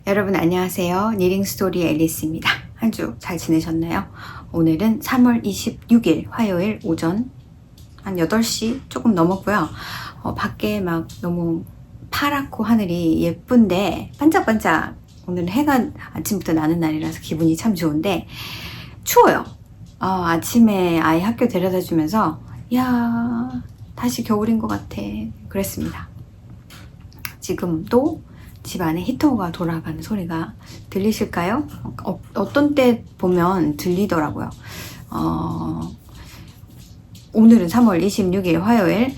여러분 안녕하세요. 니링스토리 앨리스입니다. 한 주 잘 지내셨나요? 오늘은 3월 26일 화요일 오전 한 8시 조금 넘었고요. 밖에 막 너무 파랗고 하늘이 예쁜데 반짝반짝 오늘 해가 아침부터 나는 날이라서 기분이 참 좋은데 추워요. 아침에 아이 학교 데려다 주면서 야 다시 겨울인 것 같아 그랬습니다. 지금도 집 안에 히터가 돌아가는 소리가 들리실까요? 어떤 때 보면 들리더라고요. 오늘은 3월 26일 화요일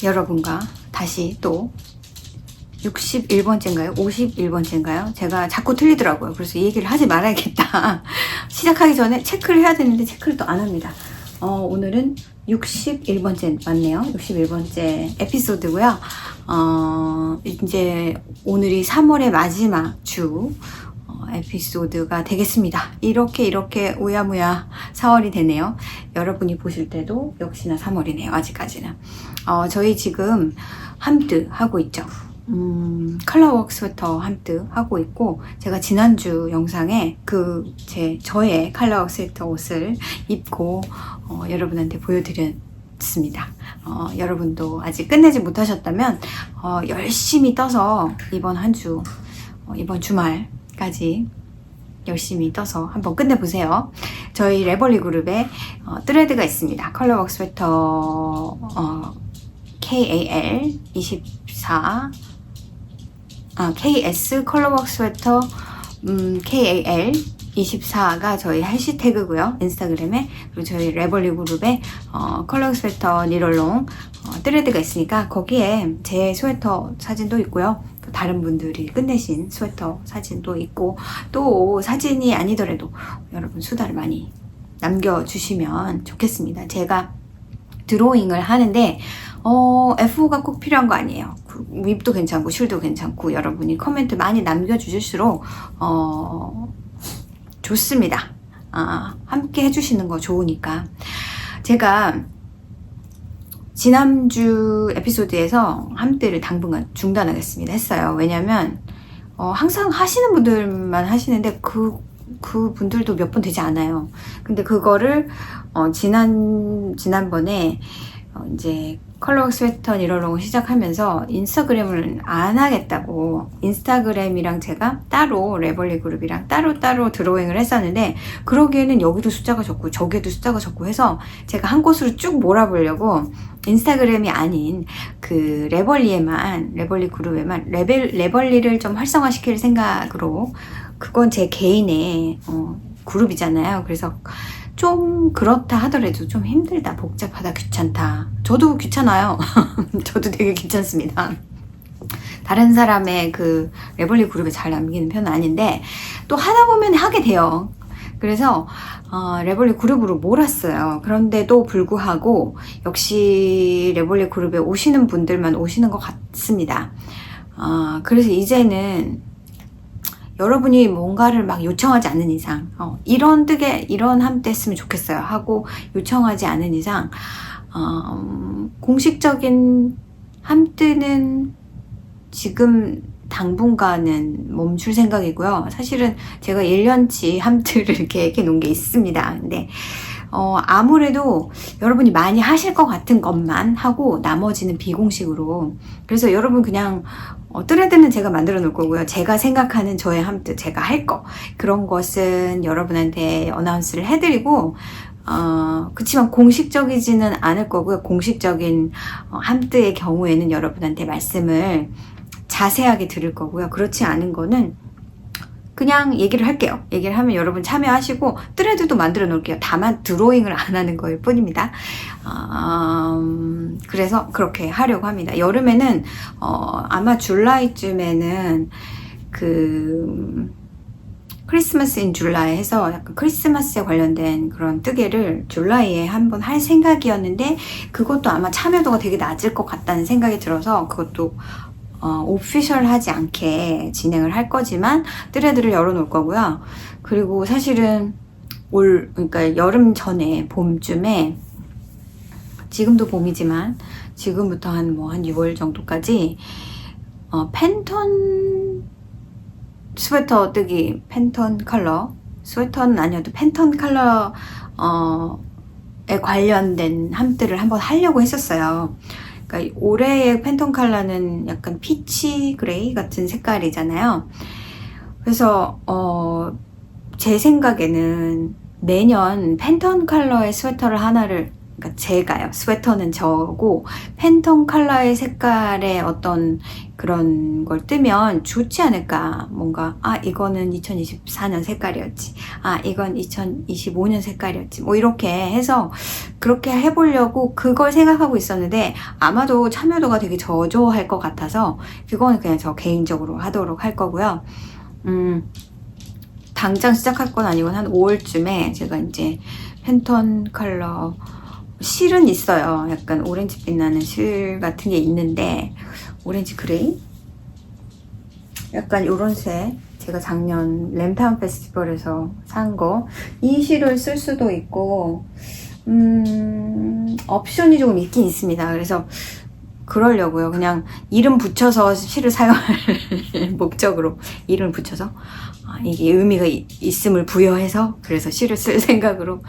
여러분과 다시 또 61번째인가요? 51번째인가요? 제가 자꾸 틀리더라고요. 그래서 이 얘기를 하지 말아야겠다. 시작하기 전에 체크를 해야 되는데 체크를 또 안 합니다. 오늘은 61번째 맞네요. 61번째 에피소드고요. 이제 오늘이 3월의 마지막 주 에피소드가 되겠습니다. 이렇게 우야무야 4월이 되네요. 여러분이 보실 때도 역시나 3월이네요. 아직까지는. 저희 지금 함뜨 하고 있죠. 컬러웍 스웨터 함뜨 하고 있고, 제가 지난주 영상에 저의 컬러웍 스웨터 옷을 입고 여러분한테 보여드렸습니다. 여러분도 아직 끝내지 못하셨다면 열심히 떠서 이번 주말까지 열심히 떠서 한번 끝내보세요. 저희 레벌리 그룹에 트레드가 있습니다. 컬러웍 스웨터 KAL24 KS 컬러웍 스웨터 KAL24가 저희 해시태그고요. 인스타그램에. 그리고 저희 레벌리 그룹에 컬러웍 스웨터 니럴롱 트레드가 있으니까 거기에 제 스웨터 사진도 있고요. 또 다른 분들이 끝내신 스웨터 사진도 있고, 또 사진이 아니더라도 여러분 수다를 많이 남겨주시면 좋겠습니다. 제가 드로잉을 하는데 F5가 꼭 필요한 거 아니에요. 윗도 괜찮고 슐도 괜찮고 여러분이 코멘트 많이 남겨주실수록 좋습니다. 함께 해주시는 거 좋으니까. 제가 지난주 에피소드에서 함뜨를 당분간 중단하겠습니다 했어요. 왜냐면 항상 하시는 분들만 하시는데 그 분들도 몇 번 되지 않아요. 근데 그거를 지난번에 이제 컬러웍 스웨터 니럴롱을 시작하면서 인스타그램을 안 하겠다고, 인스타그램이랑 제가 따로 레벌리 그룹이랑 따로 드로잉을 했었는데, 그러기에는 여기도 숫자가 적고 저기에도 숫자가 적고 해서 제가 한 곳으로 쭉 몰아보려고 인스타그램이 아닌 그 레벌리 그룹에만 레벌리를 좀 활성화시킬 생각으로, 그건 제 개인의 그룹이잖아요. 그래서 좀 그렇다 하더라도 좀 힘들다, 복잡하다, 귀찮다. 저도 귀찮아요. 저도 되게 귀찮습니다. 다른 사람의 그 레벌리 그룹에 잘 남기는 편은 아닌데 또 하다 보면 하게 돼요. 그래서 레벌리 그룹으로 몰았어요. 그런데도 불구하고 역시 레벌리 그룹에 오시는 분들만 오시는 것 같습니다. 그래서 이제는 여러분이 뭔가를 막 요청하지 않는 이상, 이런 함뜨 했으면 좋겠어요 하고 요청하지 않은 이상, 공식적인 함뜨는 지금 당분간은 멈출 생각이고요. 사실은 제가 1년치 함뜨를 계획해 놓은 게 있습니다. 근데 아무래도 여러분이 많이 하실 것 같은 것만 하고 나머지는 비공식으로. 그래서 여러분 그냥 트레드는 제가 만들어 놓을 거고요. 제가 생각하는 저의 함뜨, 제가 할 거, 그런 것은 여러분한테 어나운스를 해드리고, 그치만 공식적이지는 않을 거고요. 공식적인 함뜨의 경우에는 여러분한테 말씀을 자세하게 드릴 거고요. 그렇지 않은 거는 그냥 얘기를 할게요. 얘기를 하면 여러분 참여하시고 트레드도 만들어 놓을게요. 다만 드로잉을 안 하는 거일 뿐입니다. 그래서 그렇게 하려고 합니다. 여름에는 아마 줄라이쯤에는 크리스마스 인 줄라이 해서 약간 크리스마스에 관련된 그런 뜨개를 줄라이에 한번 할 생각이었는데, 그것도 아마 참여도가 되게 낮을 것 같다는 생각이 들어서 그것도 오피셜하지 않게 진행을 할 거지만 트레드를 열어놓을 거고요. 그리고 사실은 그러니까 여름 전에 봄쯤에, 지금도 봄이지만 지금부터 한 6월 정도까지 팬톤 스웨터 뜨기, 팬톤 컬러, 스웨터는 아니어도 팬톤 컬러 에 관련된 함들을 한번 하려고 했었어요. 그러니까 올해의 팬톤 컬러는 약간 피치 그레이 같은 색깔이잖아요. 그래서 제 생각에는 매년 팬톤 컬러의 스웨터를 하나를, 그러니까 제가요, 스웨터는 저고 팬톤 컬러의 색깔의 어떤 그런 걸 뜨면 좋지 않을까. 뭔가 이거는 2024년 색깔이었지, 이건 2025년 색깔이었지, 뭐 이렇게 해서 그렇게 해보려고 그걸 생각하고 있었는데, 아마도 참여도가 되게 저조할 것 같아서 그거는 그냥 저 개인적으로 하도록 할 거고요. 당장 시작할 건 아니고 한 5월쯤에 제가 이제 팬톤 컬러 실은 있어요. 약간 오렌지빛 나는 실 같은 게 있는데, 오렌지 그레이? 약간 요런 색, 제가 작년 램타운 페스티벌에서 산 거, 이 실을 쓸 수도 있고, 옵션이 조금 있긴 있습니다. 그래서 그러려고요. 그냥 이름 붙여서 실을 사용할 목적으로 이름을 붙여서 이게 의미가 있음을 부여해서, 그래서 실을 쓸 생각으로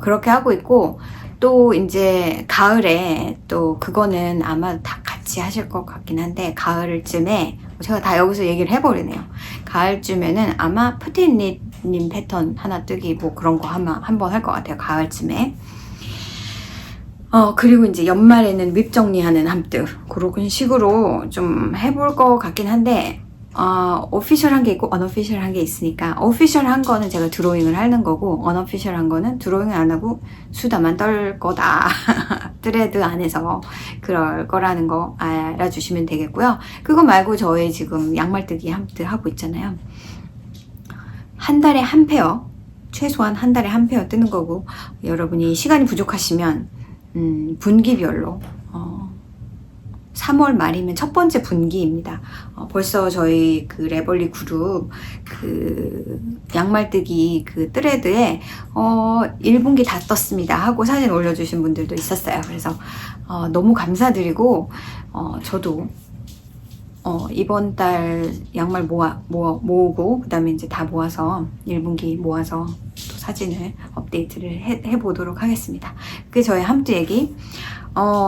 그렇게 하고 있고, 또 이제 가을에 또 그거는 아마 다 같이 하실 것 같긴 한데, 가을쯤에 제가 다 여기서 얘기를 해버리네요. 가을쯤에는 아마 푸틴님 패턴 하나 뜨기 뭐 그런 거 한번 할 것 같아요. 가을쯤에. 그리고 이제 연말에는 립 정리하는 함뜨, 그런 식으로 좀 해볼 것 같긴 한데, 오피셜한 게 있고 언오피셜한 게 있으니까, 오피셜한 거는 제가 드로잉을 하는 거고, 언오피셜한 거는 드로잉을 안 하고 수다만 떨 거다. 트레드 안에서 그럴 거라는 거 알아주시면 되겠고요. 그거 말고 저희 지금 양말뜨기 함뜨 하고 있잖아요. 한 달에 한 페어, 최소한 한 달에 한 페어 뜨는 거고, 여러분이 시간이 부족하시면 분기별로 3월 말이면 첫 번째 분기입니다. 벌써 저희 그 레벌리 그룹 그 양말뜨기 그 트레드에 1분기 다 떴습니다 하고 사진 올려주신 분들도 있었어요. 그래서 너무 감사드리고, 저도 이번 달 양말 모으고 그 다음에 이제 다 모아서 1분기 모아서 또 사진을 업데이트를 해보도록 하겠습니다. 그게 저의 함뜨 얘기.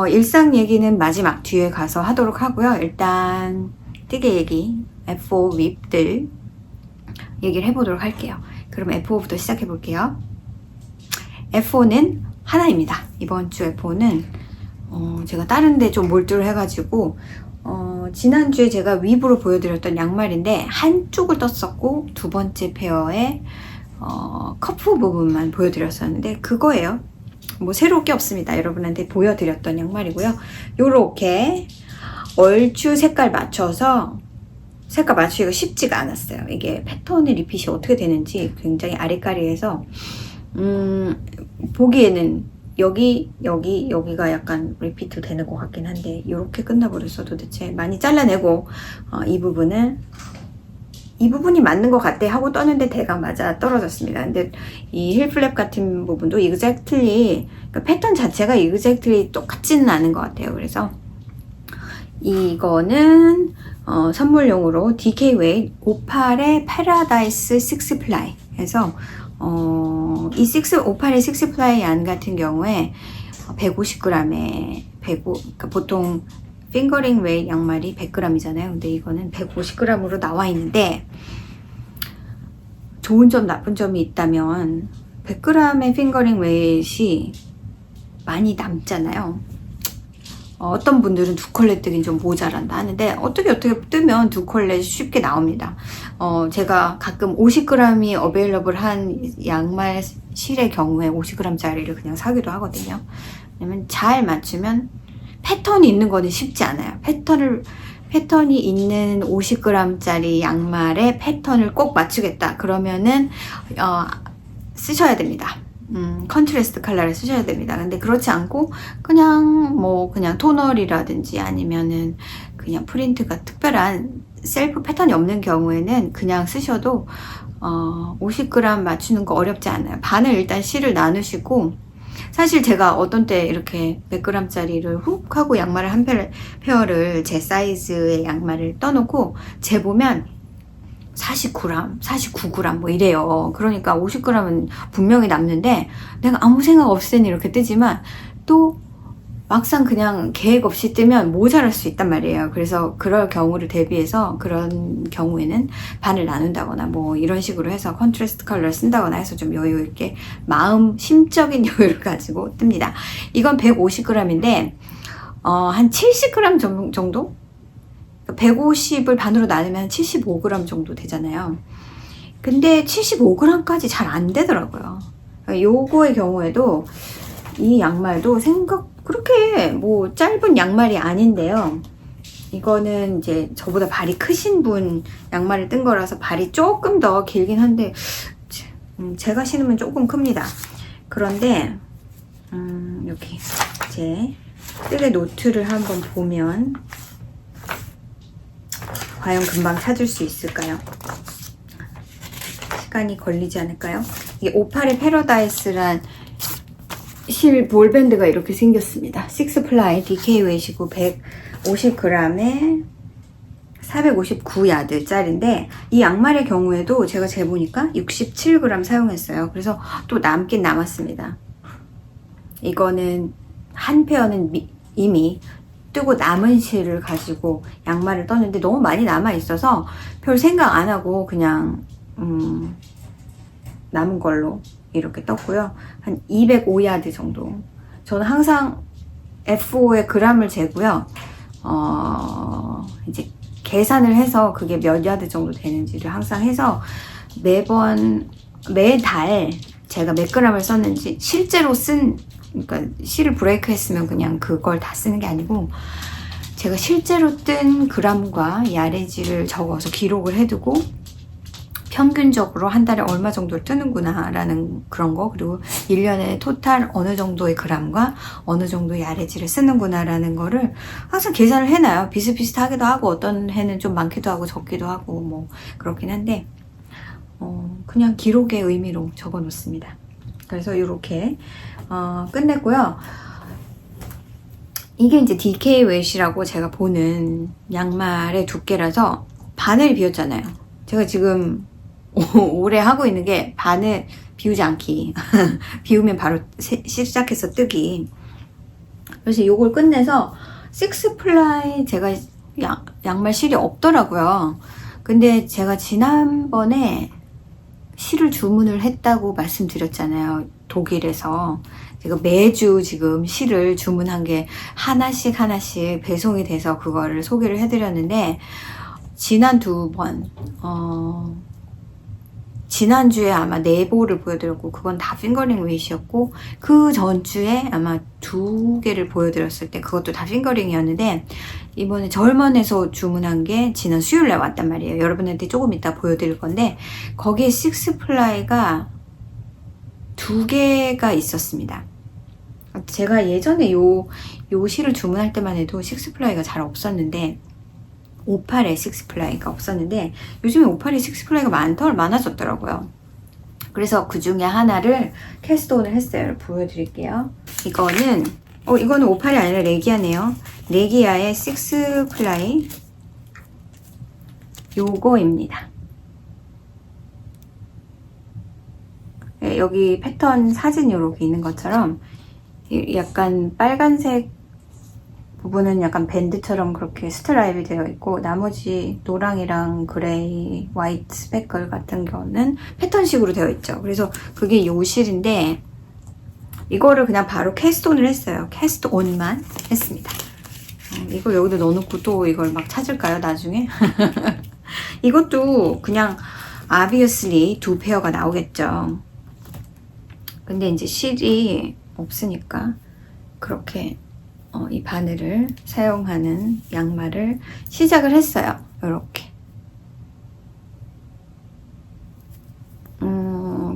일상 얘기는 마지막 뒤에 가서 하도록 하고요. 일단 뜨개 얘기, F4 립들 얘기를 해보도록 할게요. 그럼 F4부터 시작해 볼게요. F4는 하나입니다. 이번 주 F4는 제가 다른 데 좀 몰두를 해가지고, 지난주에 제가 윗으로 보여드렸던 양말인데 한쪽을 떴었고, 두 번째 페어에 커프 부분만 보여드렸었는데 그거예요. 뭐 새로울 게 없습니다. 여러분한테 보여드렸던 양말이고요. 요렇게 얼추 색깔 맞춰서, 색깔 맞추기가 쉽지가 않았어요. 이게 패턴의 리핏이 어떻게 되는지 굉장히 아리까리해서 보기에는 여기가 약간 리피트 되는 것 같긴 한데, 이렇게 끝나버렸어. 도대체 많이 잘라내고 이 부분이 맞는 것 같대 하고 떴는데 대강 맞아 떨어졌습니다. 근데 이 힐플랩 같은 부분도 exactly, 그러니까 패턴 자체가 exactly 똑같지는 않은 것 같아요. 그래서 이거는 선물용으로 DK 웨이 58의 파라다이스 6플라이 해서 이 58의 6플라이 안 같은 경우에 150g에 그러니까 보통 핑거링 웨이 양말이 100g이잖아요. 근데 이거는 150g으로 나와 있는데, 좋은 점 나쁜 점이 있다면 100g의 핑거링 웨이이 많이 남잖아요. 어떤 분들은 두 컬레 뜨긴 좀 모자란다 하는데, 어떻게 뜨면 두 컬레 쉽게 나옵니다. 제가 가끔 50g이 어베일러블 한 양말 실의 경우에 50g짜리를 그냥 사기도 하거든요. 왜냐면 잘 맞추면, 패턴이 있는 거는 쉽지 않아요. 패턴이 있는 50g짜리 양말에 패턴을 꼭 맞추겠다 그러면은 쓰셔야 됩니다. 컨트라스트 컬러를 쓰셔야 됩니다. 근데 그렇지 않고 그냥 토널이라든지 아니면은 그냥 프린트가 특별한 셀프 패턴이 없는 경우에는 그냥 쓰셔도 50g 맞추는 거 어렵지 않아요. 반을 일단 실을 나누시고, 사실 제가 어떤 때 이렇게 100g짜리를 훅 하고 양말을 한 페어를 제 사이즈의 양말을 떠놓고 재보면 49g, 49g 뭐 이래요. 그러니까 50g은 분명히 남는데 내가 아무 생각 없을 때는 이렇게 뜨지만 또 막상 그냥 계획 없이 뜨면 모자랄 수 있단 말이에요. 그래서 그럴 경우를 대비해서 그런 경우에는 반을 나눈다거나 뭐 이런 식으로 해서 컨트라스트 컬러를 쓴다거나 해서 좀 여유 있게 심적인 여유를 가지고 뜹니다. 이건 150g인데 한 70g 정도? 150을 반으로 나누면 75g 정도 되잖아요. 근데 75g까지 잘 안 되더라고요. 요거의 경우에도 이 양말도 그렇게 뭐 짧은 양말이 아닌데요. 이거는 이제 저보다 발이 크신 분 양말을 뜬 거라서 발이 조금 더 길긴 한데 제가 신으면 조금 큽니다. 그런데 여기 제 뜨개 노트를 한번 보면 과연 금방 찾을 수 있을까요? 시간이 걸리지 않을까요? 이게 58의 패러다이스란 실 볼밴드가 이렇게 생겼습니다. 6플라이 DK 웨이시고 150g에 459야드짜리인데 이 양말의 경우에도 제가 재보니까 67g 사용했어요. 그래서 또 남긴 남았습니다. 이거는 한 페어는 이미 뜨고 남은 실을 가지고 양말을 떴는데 너무 많이 남아 있어서 별 생각 안 하고 그냥 남은 걸로 이렇게 떴고요. 한 205야드 정도. 저는 항상 F5의 그램을 재고요. 이제 계산을 해서 그게 몇 야드 정도 되는지를 항상 해서 매달 제가 몇 그램을 썼는지 실제로 그러니까 실을 브레이크 했으면 그냥 그걸 다 쓰는 게 아니고 제가 실제로 뜬 그램과 야레지를 적어서 기록을 해두고 평균적으로 한 달에 얼마 정도를 뜨는구나 라는 그런 거, 그리고 1년에 토탈 어느 정도의 그램과 어느 정도의 야레지를 쓰는구나 라는 거를 항상 계산을 해놔요. 비슷비슷하기도 하고 어떤 해는 좀 많기도 하고 적기도 하고 뭐 그렇긴 한데 그냥 기록의 의미로 적어 놓습니다. 그래서 이렇게 끝냈고요. 이게 이제 DK 웨이시라고 제가 보는 양말의 두께라서 바늘 비웠잖아요. 제가 지금 오래 하고 있는 게 바늘 비우지 않기. 비우면 바로 시작해서 뜨기. 그래서 이걸 끝내서 6플라이 제가 양말 실이 없더라고요. 근데 제가 지난번에 실을 주문을 했다고 말씀드렸잖아요. 독일에서. 제가 매주 지금 실을 주문한 게 하나씩 배송이 돼서 그거를 소개를 해드렸는데 지난 두 번, 지난주에 아마 4보를 보여드렸고 그건 다 핑거링 웨이시였고 그 전주에 아마 2개를 보여드렸을 때 그것도 다 핑거링이었는데 이번에 절먼에서 주문한 게 지난 수요일날 왔단 말이에요. 여러분한테 조금 이따 보여드릴 건데 거기에 6플라이가 2개가 있었습니다. 제가 예전에 요 실을 주문할 때만 해도 6플라이가 잘 없었는데 58에 6플라이가 없었는데 요즘에 58에 6플라이가 많아졌더라고요. 그래서 그 중에 하나를 캐스트온을 했어요. 보여드릴게요. 이거는 58이 아니라 레기아네요. 레기아의 6플라이 요거입니다. 네, 여기 패턴 사진 이렇게 있는 것처럼 약간 빨간색 부분은 약간 밴드처럼 그렇게 스트라이브 되어 있고 나머지 노랑이랑 그레이, 화이트 스페클 같은 경우는 패턴식으로 되어 있죠. 그래서 그게 요 실인데 이거를 그냥 바로 캐스트온을 했어요. 캐스트온만 했습니다. 이걸 여기다 넣어놓고 또 이걸 막 찾을까요? 나중에? 이것도 그냥 obviously 2페어가 나오겠죠. 근데 이제 실이 없으니까 그렇게 이 바늘을 사용하는 양말을 시작을 했어요. 이렇게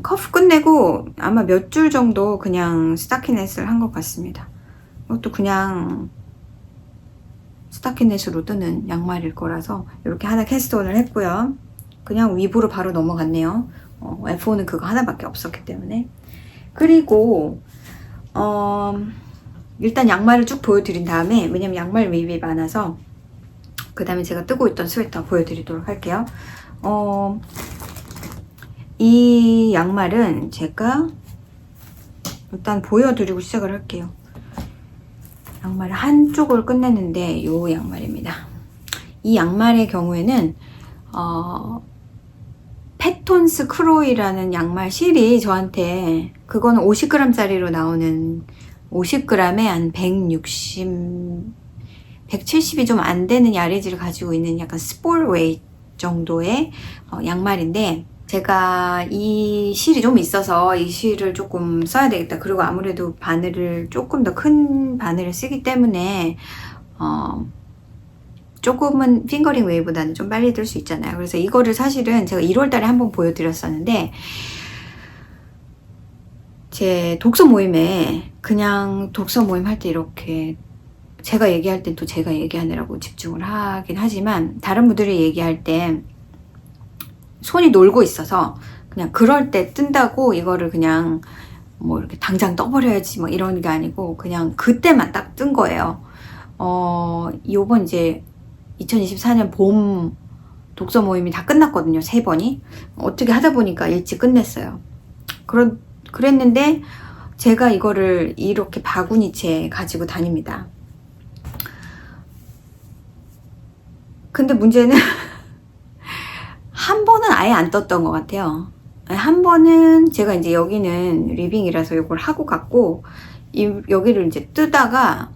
커프 끝내고 아마 몇 줄 정도 그냥 스타키넷을 한 것 같습니다. 이것도 그냥 스타키넷으로 뜨는 양말일 거라서 이렇게 하나 캐스트온을 했고요. 그냥 위브로 바로 넘어갔네요. F4는 그거 하나밖에 없었기 때문에. 그리고 일단 양말을 쭉 보여드린 다음에, 왜냐면 양말 매입이 많아서 그 다음에 제가 뜨고 있던 스웨터 보여드리도록 할게요. 이 양말은 제가 일단 보여드리고 시작을 할게요. 양말 한쪽을 끝냈는데 이 양말입니다. 이 양말의 경우에는 패톤스 크로이라는 양말 실이 저한테, 그거는 50g짜리로 나오는, 50g에 한 170이 좀 안 되는 야레지를 가지고 있는 약간 스몰 웨이트 정도의 양말인데, 제가 이 실이 좀 있어서 이 실을 조금 써야 되겠다. 그리고 아무래도 바늘을 조금 더 큰 바늘을 쓰기 때문에 조금은 핑거링 웨이보다는 좀 빨리 들 수 있잖아요. 그래서 이거를 사실은 제가 1월달에 한번 보여드렸었는데, 제 독서 모임에, 그냥 독서 모임 할 때 이렇게 제가 얘기할 땐 또 제가 얘기하느라고 집중을 하긴 하지만, 다른 분들이 얘기할 때 손이 놀고 있어서 그냥 그럴 때 뜬다고 이거를 그냥 뭐 이렇게 당장 떠버려야지 뭐 이런 게 아니고 그냥 그때만 딱 뜬 거예요. 요번 이제 2024년 봄 독서 모임이 다 끝났거든요. 3번이. 어떻게 하다 보니까 일찍 끝냈어요. 그랬는데 제가 이거를 이렇게 바구니채 가지고 다닙니다. 근데 문제는 한 번은 아예 안 떴던 것 같아요. 한 번은 제가 이제 여기는 리빙이라서 이걸 하고 갔고, 여기를 이제 뜨다가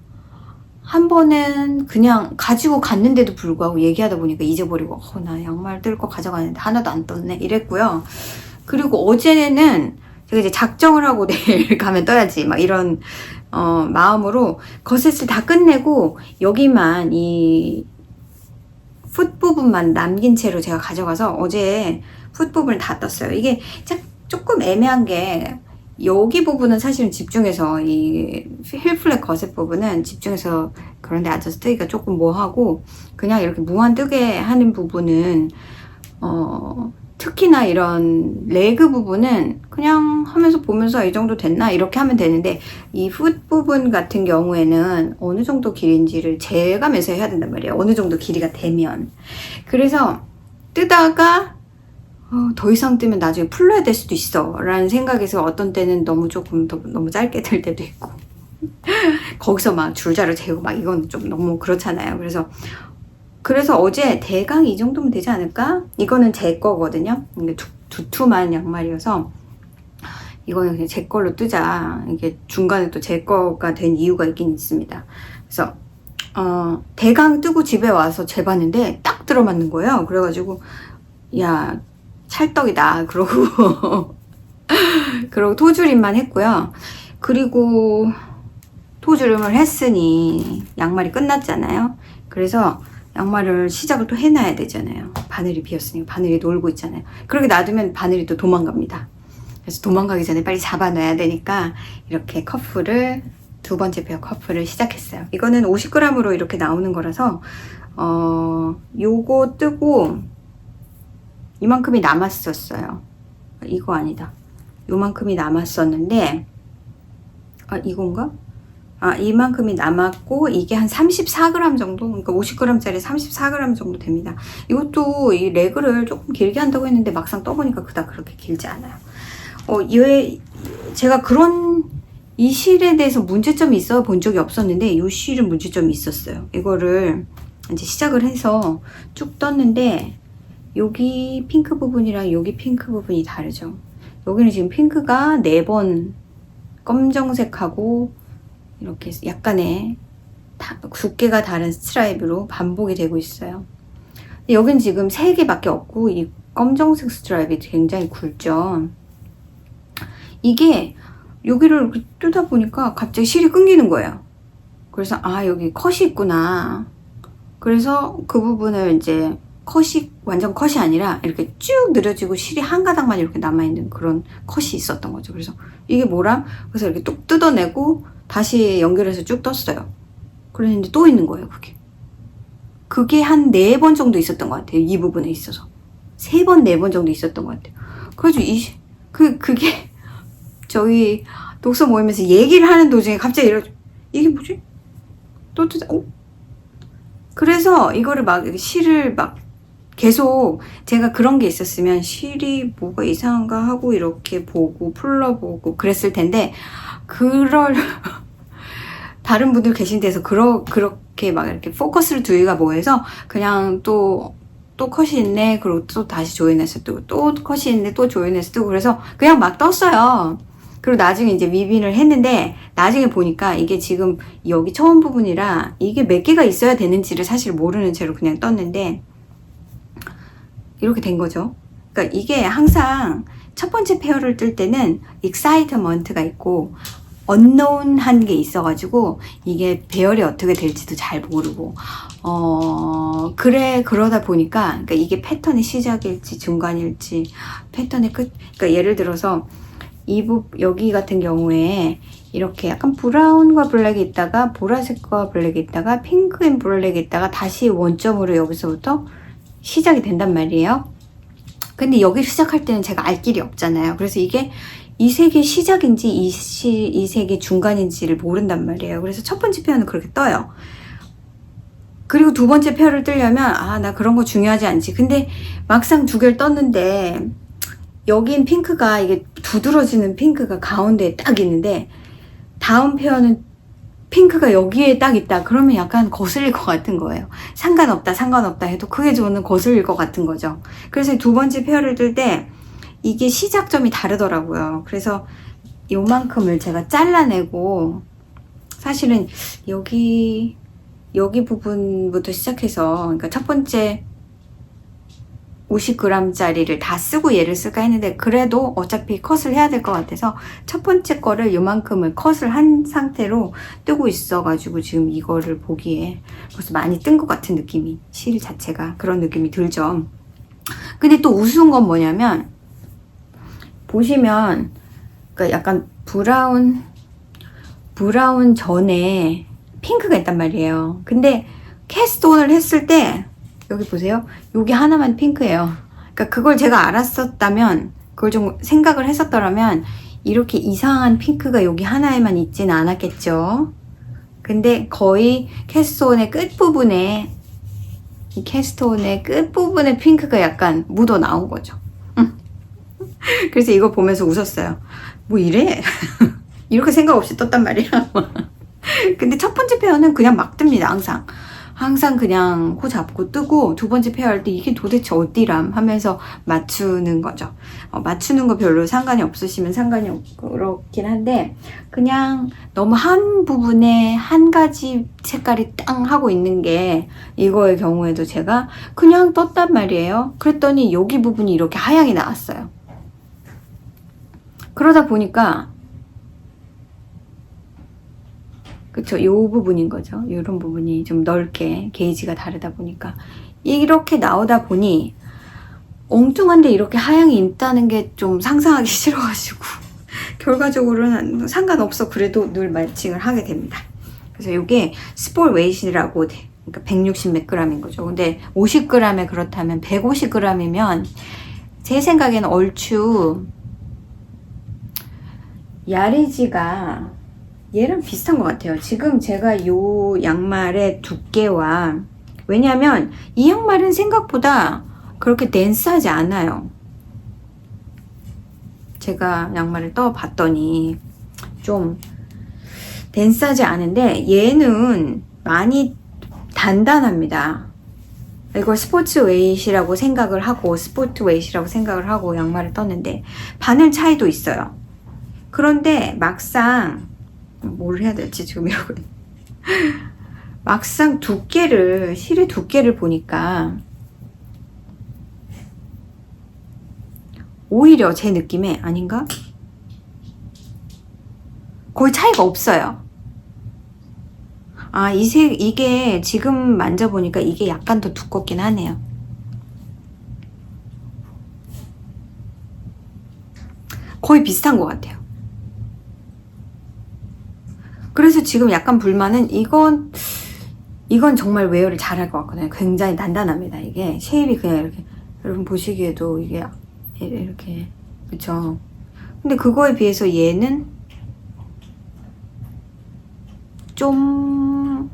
한 번은 그냥 가지고 갔는데도 불구하고 얘기하다 보니까 잊어버리고, 나 양말 뜰 거 가져가는데 하나도 안 떴네 이랬고요. 그리고 어제는 제가 이제 작정을 하고 내일 가면 떠야지 막 이런 마음으로 거셋을 다 끝내고 여기만 이 풋 부분만 남긴 채로 제가 가져가서 어제 풋 부분을 다 떴어요. 이게 조금 애매한 게, 여기 부분은 사실은 집중해서, 이 힐플랫 거셋 부분은 집중해서 그런데 앉아서 뜨기가 조금 뭐하고, 그냥 이렇게 무한 뜨게 하는 부분은 특히나 이런 레그 부분은 그냥 하면서 보면서 이 정도 됐나 이렇게 하면 되는데, 이 풋 부분 같은 경우에는 어느 정도 길인지를 재가면서 해야 된단 말이에요. 어느 정도 길이가 되면. 그래서 뜨다가 더 이상 뜨면 나중에 풀러야 될 수도 있어 라는 생각에서 어떤 때는 너무 짧게 들 때도 있고 거기서 막 줄자로 재고 막 이건 좀 너무 그렇잖아요. 그래서 어제 대강 이 정도면 되지 않을까? 이거는 제 거거든요. 근데 두툼한 양말이어서 이거는 그냥 제 걸로 뜨자. 이게 중간에 또 제 거가 된 이유가 있긴 있습니다. 그래서 대강 뜨고 집에 와서 재봤는데 딱 들어맞는 거예요. 그래가지고 야, 찰떡이다. 그러고 토주림만 했고요. 그리고 토주림을 했으니 양말이 끝났잖아요. 그래서 양말을 시작을 또 해놔야 되잖아요. 바늘이 비었으니까 바늘이 놀고 있잖아요. 그렇게 놔두면 바늘이 또 도망갑니다. 그래서 도망가기 전에 빨리 잡아놔야 되니까 이렇게 커프를, 두 번째 페어 커프를 시작했어요. 이거는 50g으로 이렇게 나오는 거라서 요거 뜨고 이만큼이 남았었어요. 이거 아니다. 요만큼이 남았었는데 이건가? 이만큼이 남았고, 이게 한 34g 정도? 그러니까 50g짜리 34g 정도 됩니다. 이것도 이 레그를 조금 길게 한다고 했는데 막상 떠보니까 그닥 그렇게 길지 않아요. 제가 이 실에 대해서 문제점이 있어 본 적이 없었는데, 이 실은 문제점이 있었어요. 이거를 이제 시작을 해서 쭉 떴는데, 여기 핑크 부분이랑 여기 핑크 부분이 다르죠. 여기는 지금 핑크가 4번, 검정색하고 이렇게 약간의 두께가 다른 스트라이프로 반복이 되고 있어요. 여긴 지금 3개밖에 없고 이 검정색 스트라이프가 굉장히 굵죠. 이게 여기를 이렇게 뚫다 보니까 갑자기 실이 끊기는 거예요. 그래서 여기 컷이 있구나. 그래서 그 부분을 이제 완전 컷이 아니라 이렇게 쭉 늘어지고 실이 한 가닥만 이렇게 남아있는 그런 컷이 있었던 거죠. 그래서 이게 뭐람? 그래서 이렇게 뚝 뜯어내고 다시 연결해서 쭉 떴어요. 그랬는데 또 있는 거예요, 그게 한 4번 정도 있었던 것 같아요. 이 부분에 있어서 3번, 4번 정도 있었던 것 같아요. 그래가지고 그게 저희 독서 모임에서 얘기를 하는 도중에 갑자기 이게 뭐지? 그래서 이거를 막 시를 막 계속 제가 그런 게 있었으면 시리 뭐가 이상한가 하고 이렇게 보고 풀러보고 그랬을 텐데 그럴 다른 분들 계신 데서 그렇게 막 이렇게 포커스를 두기가 뭐해서 그냥 또 컷이 있네. 그리고 또 다시 조인해서 뜨고 또 컷이 있네. 또 조인해서 뜨고 그래서 그냥 막 떴어요. 그리고 나중에 이제 위빈을 했는데 나중에 보니까 이게 지금 여기 처음 부분이라 이게 몇 개가 있어야 되는지를 사실 모르는 채로 그냥 떴는데 이렇게 된 거죠. 그러니까 이게 항상 첫 번째 페어를 뜰 때는 excitement가 있고 unknown한 게 있어가지고 이게 배열이 어떻게 될지도 잘 모르고 그러다 보니까 그러니까 이게 패턴의 시작일지 중간일지 패턴의 끝. 그러니까 예를 들어서 여기 같은 경우에 이렇게 약간 브라운과 블랙이 있다가 보라색과 블랙이 있다가 핑크 앤 블랙이 있다가 다시 원점으로 여기서부터 시작이 된단 말이에요. 근데 여기 시작할 때는 제가 알 길이 없잖아요. 그래서 이게 이 색의 시작인지 이 색의 중간인지를 모른단 말이에요. 그래서 첫 번째 페어는 그렇게 떠요. 그리고 두 번째 페어를 뜨려면 나 그런 거 중요하지 않지. 근데 막상 두 개를 떴는데 여긴 핑크가 이게 두드러지는 핑크가 가운데에 딱 있는데 다음 페어는 핑크가 여기에 딱 있다. 그러면 약간 거슬릴 것 같은 거예요. 상관없다 해도 그게 저는 거슬릴 것 같은 거죠. 그래서 두 번째 페어를 뜰 때 이게 시작점이 다르더라고요. 그래서 요만큼을 제가 잘라내고 사실은 여기 부분부터 시작해서 그러니까 첫 번째 50g짜리를 다 쓰고 얘를 쓸까 했는데 그래도 어차피 컷을 해야 될 것 같아서 첫 번째 거를 요만큼을 컷을 한 상태로 뜨고 있어가지고 지금 이거를 보기에 벌써 많이 뜬 것 같은 느낌이 실 자체가 그런 느낌이 들죠. 근데 또 우스운 건 뭐냐면 보시면 그러니까 약간 브라운 전에 핑크가 있단 말이에요. 근데 캐스트온을 했을 때 여기 보세요. 여기 하나만 핑크예요. 그러니까 그걸 제가 알았었다면 그걸 좀 생각을 했었더라면 이렇게 이상한 핑크가 여기 하나에만 있지는 않았겠죠. 근데 거의 캐스트온의 끝부분에 이 캐스트온의 끝부분에 핑크가 약간 묻어 나온 거죠. 그래서 이거 보면서 웃었어요. 뭐 이래? 이렇게 생각 없이 떴단 말이야. 근데 첫 번째 페어는 그냥 막 뜹니다. 항상 그냥 코 잡고 뜨고 두 번째 페어 할 때 이게 도대체 어디람 하면서 맞추는 거죠. 맞추는 거 별로 상관이 없으시면 상관이 없고 그렇긴 한데 그냥 너무 한 부분에 한 가지 색깔이 땅 하고 있는 게 이거의 경우에도 제가 그냥 떴단 말이에요. 그랬더니 여기 부분이 이렇게 하향이 나왔어요. 그러다 보니까 그쵸, 요 부분인 거죠. 이런 부분이 좀 넓게 게이지가 다르다 보니까 이렇게 나오다 보니 엉뚱한데 이렇게 하향이 있다는 게 좀 상상하기 싫어가지고 결과적으로는 상관없어 그래도 늘 매칭을 하게 됩니다. 그래서 이게 스몰 웨이트라고 그러니까 160 몇 g인 거죠. 근데 50g에 그렇다면 150g이면 제 생각에는 얼추 야리지가 얘랑 비슷한 것 같아요. 지금 제가 요 양말의 두께와 왜냐면 이 양말은 생각보다 그렇게 댄스하지 않아요. 제가 양말을 떠봤더니 좀 댄스하지 않은데 얘는 많이 단단합니다. 이걸 스포츠 웨이시라고 생각을 하고 양말을 떴는데 바늘 차이도 있어요. 그런데 막상 뭘 해야 될지 지금 이러고 막상 실의 두께를 보니까 오히려 제 느낌에 아닌가? 거의 차이가 없어요. 이게 지금 만져보니까 이게 약간 더 두껍긴 하네요. 거의 비슷한 것 같아요. 그래서 지금 약간 불만은 이건 정말 웨어를 잘할 것 같거든요. 굉장히 단단합니다. 이게 쉐입이 그냥 이렇게 여러분 보시기에도 이게 이렇게 그쵸. 근데 그거에 비해서 얘는 좀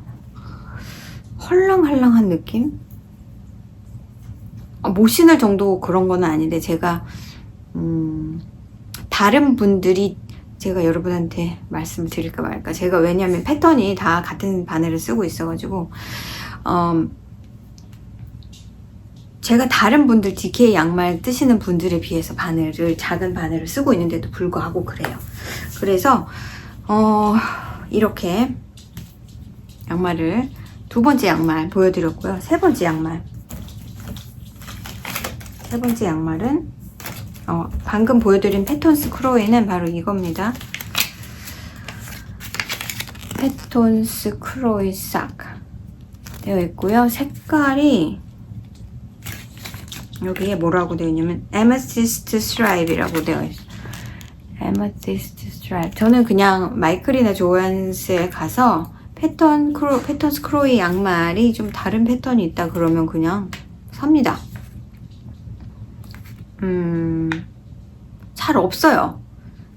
헐렁헐렁한 느낌? 못 신을 정도 그런 건 아닌데 제가 다른 분들이 제가 여러분한테 말씀을 드릴까 말까. 제가 왜냐면 패턴이 다 같은 바늘을 쓰고 있어가지고 제가 다른 분들 DK 양말 뜨시는 분들에 비해서 작은 바늘을 쓰고 있는데도 불구하고 그래요. 그래서 이렇게 양말을 두 번째 양말 보여드렸고요. 세 번째 양말은 방금 보여드린 패턴스 크로이는 바로 이겁니다. 패턴스 크로이 싹 되어 있고요. 색깔이 여기에 뭐라고 되어 있냐면 에메시스트 스트라이프라고 되어 있어요. 에메시스트 스트라이프. 저는 그냥 마이클이나 조안스에 가서 패턴스 크로이 양말이 좀 다른 패턴이 있다 그러면 그냥 삽니다. 잘 없어요.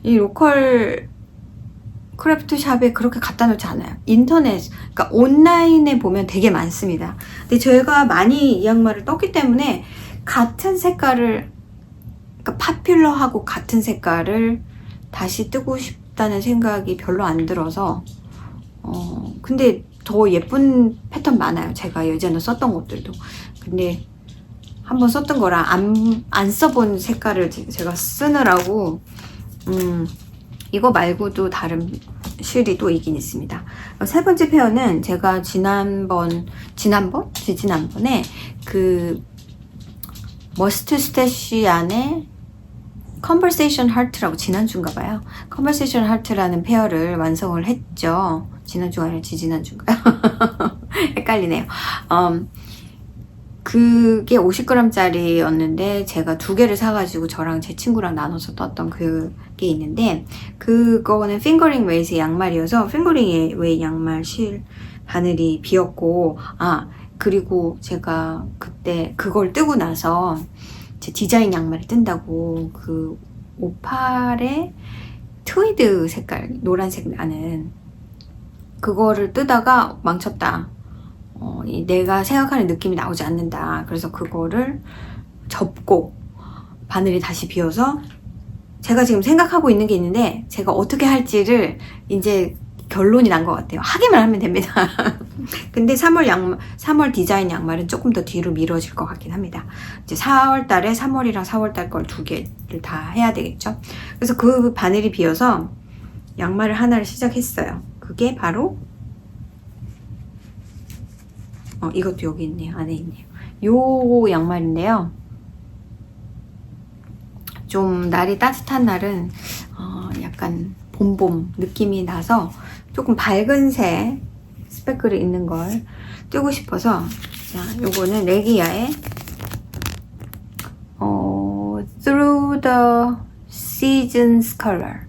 이 로컬 크래프트 샵에 그렇게 갖다 놓지 않아요. 인터넷, 그러니까 온라인에 보면 되게 많습니다. 근데 제가 많이 이 양말을 떴기 때문에 같은 색깔을, 그러니까 파퓰러하고 같은 색깔을 다시 뜨고 싶다는 생각이 별로 안 들어서 근데 더 예쁜 패턴 많아요. 제가 예전에 썼던 것들도. 근데 한번 썼던 거라 안 써본 색깔을 제가 쓰느라고 이거 말고도 다른 실이 또 있긴 있습니다. 세 번째 페어는 제가 지난번에 그 머스트 스태시 안에 컨버세이션 하트라고 지난주인가 봐요. 컨버세이션 하트라는 페어를 완성을 했죠. 지난주가 아니라 지지난주인가요? 헷갈리네요. 그게 50g짜리였는데 제가 두 개를 사가지고 저랑 제 친구랑 나눠서 떴던 그게 있는데 그거는 핑거링 웨이스 양말이어서 핑거링 웨이 양말 실 바늘이 비었고 그리고 제가 그때 그걸 뜨고 나서 제 디자인 양말을 뜬다고 그 오팔의 트위드 색깔 노란색 나는 그거를 뜨다가 망쳤다. 내가 생각하는 느낌이 나오지 않는다. 그래서 그거를 접고 바늘이 다시 비어서 제가 지금 생각하고 있는 게 있는데 제가 어떻게 할지를 이제 결론이 난 것 같아요. 하기만 하면 됩니다. 근데 3월 디자인 양말은 조금 더 뒤로 미뤄질 것 같긴 합니다. 이제 4월 달에 3월이랑 4월 달 걸 두 개를 다 해야 되겠죠. 그래서 그 바늘이 비어서 양말을 하나를 시작했어요. 그게 바로 이것도 여기 있네요. 안에 있네요. 요 양말인데요. 좀 날이 따뜻한 날은 약간 봄봄 느낌이 나서 조금 밝은 색 스페클이 있는 걸 뜨고 싶어서 자, 요거는 레기아의 Through the Seasons Color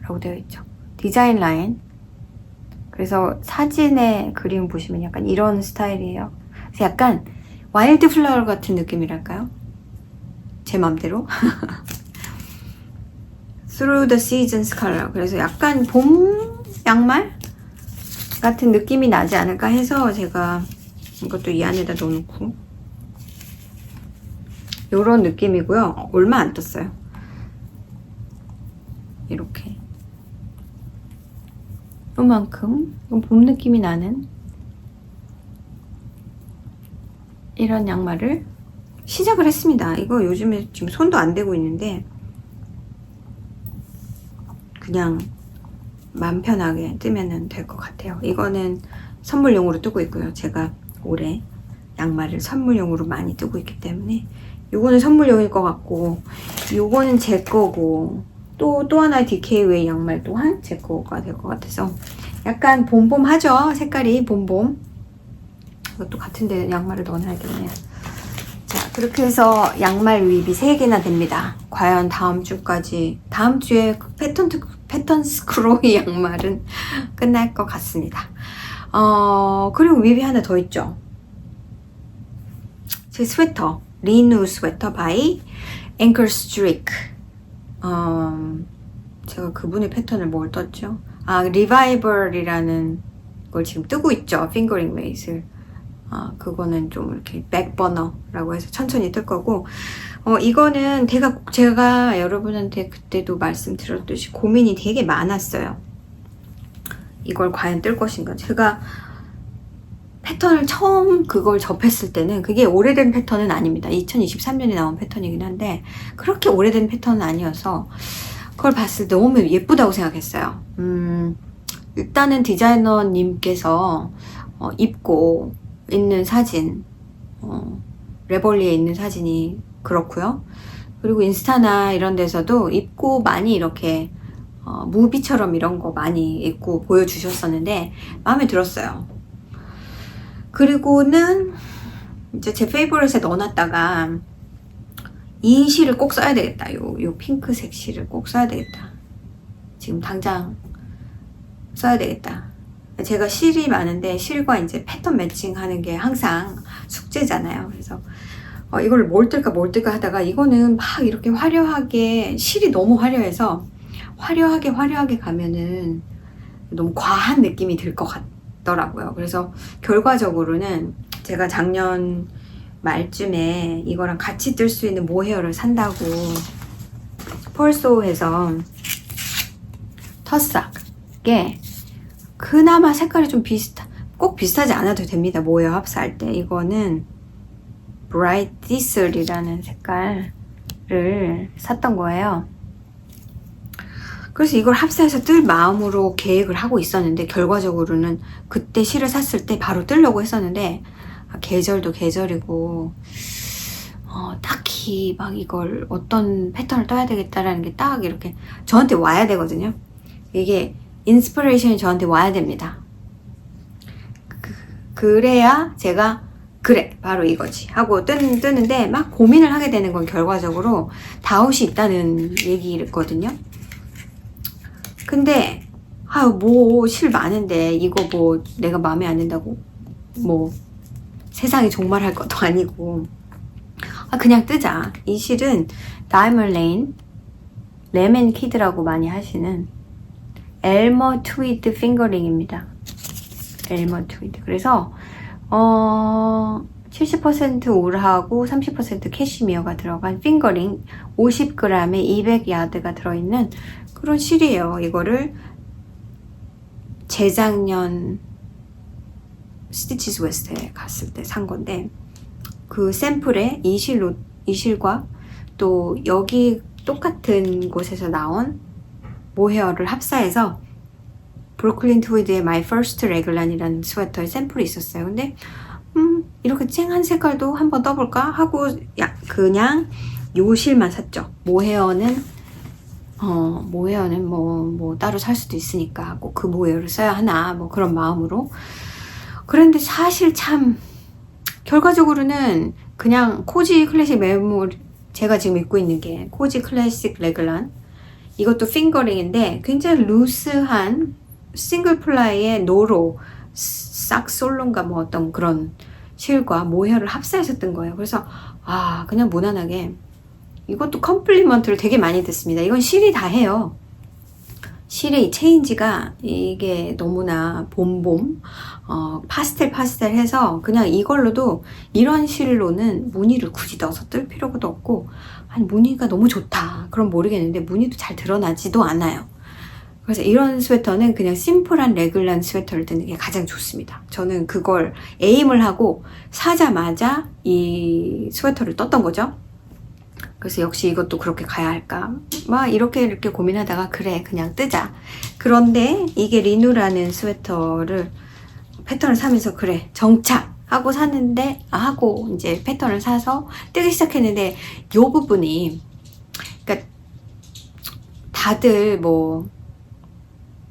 라고 되어 있죠. 디자인 라인. 그래서 사진의 그림 보시면 약간 이런 스타일이에요. 그래서 약간 와일드 플라워 같은 느낌이랄까요? 제 맘대로. Through the Seasons Color. 그래서 약간 봄 양말 같은 느낌이 나지 않을까 해서 제가 이것도 이 안에다 넣어놓고 요런 느낌이고요. 얼마 안 떴어요. 이렇게 요만큼 봄 느낌이 나는 이런 양말을 시작을 했습니다. 이거 요즘에 지금 손도 안 대고 있는데 그냥 마음 편하게 뜨면 될 것 같아요. 이거는 선물용으로 뜨고 있고요. 제가 올해 양말을 선물용으로 많이 뜨고 있기 때문에 요거는 선물용일 것 같고 요거는 제 거고 또 하나의 DK웨이 양말 또한 제 거가 될 것 같아서 약간 봄봄하죠. 색깔이 봄봄. 이것도 같은데 양말을 넣어놔야겠네요. 자, 그렇게 해서 양말 윗이 3개나 됩니다. 과연 다음 주에 패턴스 크로이 양말은 끝날 것 같습니다. 그리고 윗이 하나 더 있죠. 제 스웨터, 리누 스웨터 바이 앵클 스트리크. 제가 그분의 패턴을 뭘 떴죠? 리바이벌이라는 그걸 지금 뜨고 있죠. 핑거링 웨이트. 그거는 좀 이렇게 백버너라고 해서 천천히 뜰 거고, 이거는 제가 여러분한테 그때도 말씀드렸듯이 고민이 되게 많았어요. 이걸 과연 뜰 것인가. 제가 패턴을 처음 그걸 접했을 때는 그게 오래된 패턴은 아닙니다. 2023년에 나온 패턴이긴 한데 그렇게 오래된 패턴은 아니어서 그걸 봤을 때 너무 예쁘다고 생각했어요. 일단은 디자이너님께서 입고 있는 사진, 레벌리에 있는 사진이 그렇고요. 그리고 인스타나 이런 데서도 입고 많이 이렇게 무비처럼 이런 거 많이 입고 보여주셨었는데 마음에 들었어요. 그리고는 이제 제 페이보릿에 넣어놨다가 이 실을 꼭 써야 되겠다. 요 핑크색 실을 꼭 써야 되겠다. 지금 당장 써야 되겠다. 제가 실이 많은데 실과 이제 패턴 매칭하는 게 항상 숙제잖아요. 그래서 이걸 뭘 뜰까 하다가 이거는 막 이렇게 화려하게 실이 너무 화려해서 화려하게 가면은 너무 과한 느낌이 들 것 같더라고요. 그래서 결과적으로는 제가 작년 말쯤에 이거랑 같이 뜰 수 있는 모헤어를 산다고 펄소에서 텃삭에 그나마 색깔이 좀 꼭 비슷하지 않아도 됩니다. 모헤어 합사할 때. 이거는 브라이트 디슬이라는 색깔을 샀던 거예요. 그래서 이걸 합사해서 뜰 마음으로 계획을 하고 있었는데 결과적으로는 그때 실을 샀을 때 바로 뜨려고 했었는데 계절도 계절이고 딱히 막 이걸 어떤 패턴을 떠야 되겠다라는 게 딱 이렇게 저한테 와야 되거든요. 이게 인스피레이션이 저한테 와야 됩니다. 그래야 제가 그래 바로 이거지 하고 뜨는데 막 고민을 하게 되는 건 결과적으로 다웃이 있다는 얘기거든요. 근데 뭐 실 많은데 이거 뭐 내가 마음에 안 든다고 뭐 세상이 종말할 것도 아니고 그냥 뜨자. 이 실은 다이멀레인 레몬 키드라고 많이 하시는 엘머 트위드 핑거링입니다. 엘머 트위드. 그래서 70% 울하고 30% 캐시미어가 들어간 핑거링 50g에 200야드가 들어있는 그런 실이에요. 이거를 재작년 스티치스 웨스트에 갔을 때 산 건데 그 샘플에 이 실과 또 여기 똑같은 곳에서 나온 모헤어를 합사해서 브루클린 트위드의 My First Raglan이라는 스웨터의 샘플이 있었어요. 근데 이렇게 쨍한 색깔도 한번 떠볼까 하고 그냥 요 실만 샀죠. 모헤어는 뭐 따로 살 수도 있으니까 꼭 그 모헤어를 써야 하나 뭐 그런 마음으로. 그런데 사실 참 결과적으로는 그냥 코지 클래식 메모리, 제가 지금 입고 있는 게 코지 클래식 레글란, 이것도 핑거링인데 굉장히 루스한 싱글 플라이의 노로 싹솔론가 뭐 어떤 그런 실과 모헤어를 합사해서 뜬 거예요. 그래서 그냥 무난하게 이것도 컴플리먼트를 되게 많이 듣습니다. 이건 실이 다 해요. 실의 체인지가 이게 너무나 봄 파스텔 해서 그냥 이걸로도 이런 실로는 무늬를 굳이 넣어서 뜰 필요도 없고 아니 무늬가 너무 좋다 그럼 모르겠는데 무늬도 잘 드러나지도 않아요. 그래서 이런 스웨터는 그냥 심플한 레글란 스웨터를 뜨는 게 가장 좋습니다. 저는 그걸 에임을 하고 사자마자 이 스웨터를 떴던 거죠. 그래서 역시 이것도 그렇게 가야 할까 막 이렇게 고민하다가 그래 그냥 뜨자. 그런데 이게 리누라는 스웨터를 패턴을 사면서 그래 정착 하고 샀는데 하고 이제 패턴을 사서 뜨기 시작했는데 요 부분이 그러니까 다들 뭐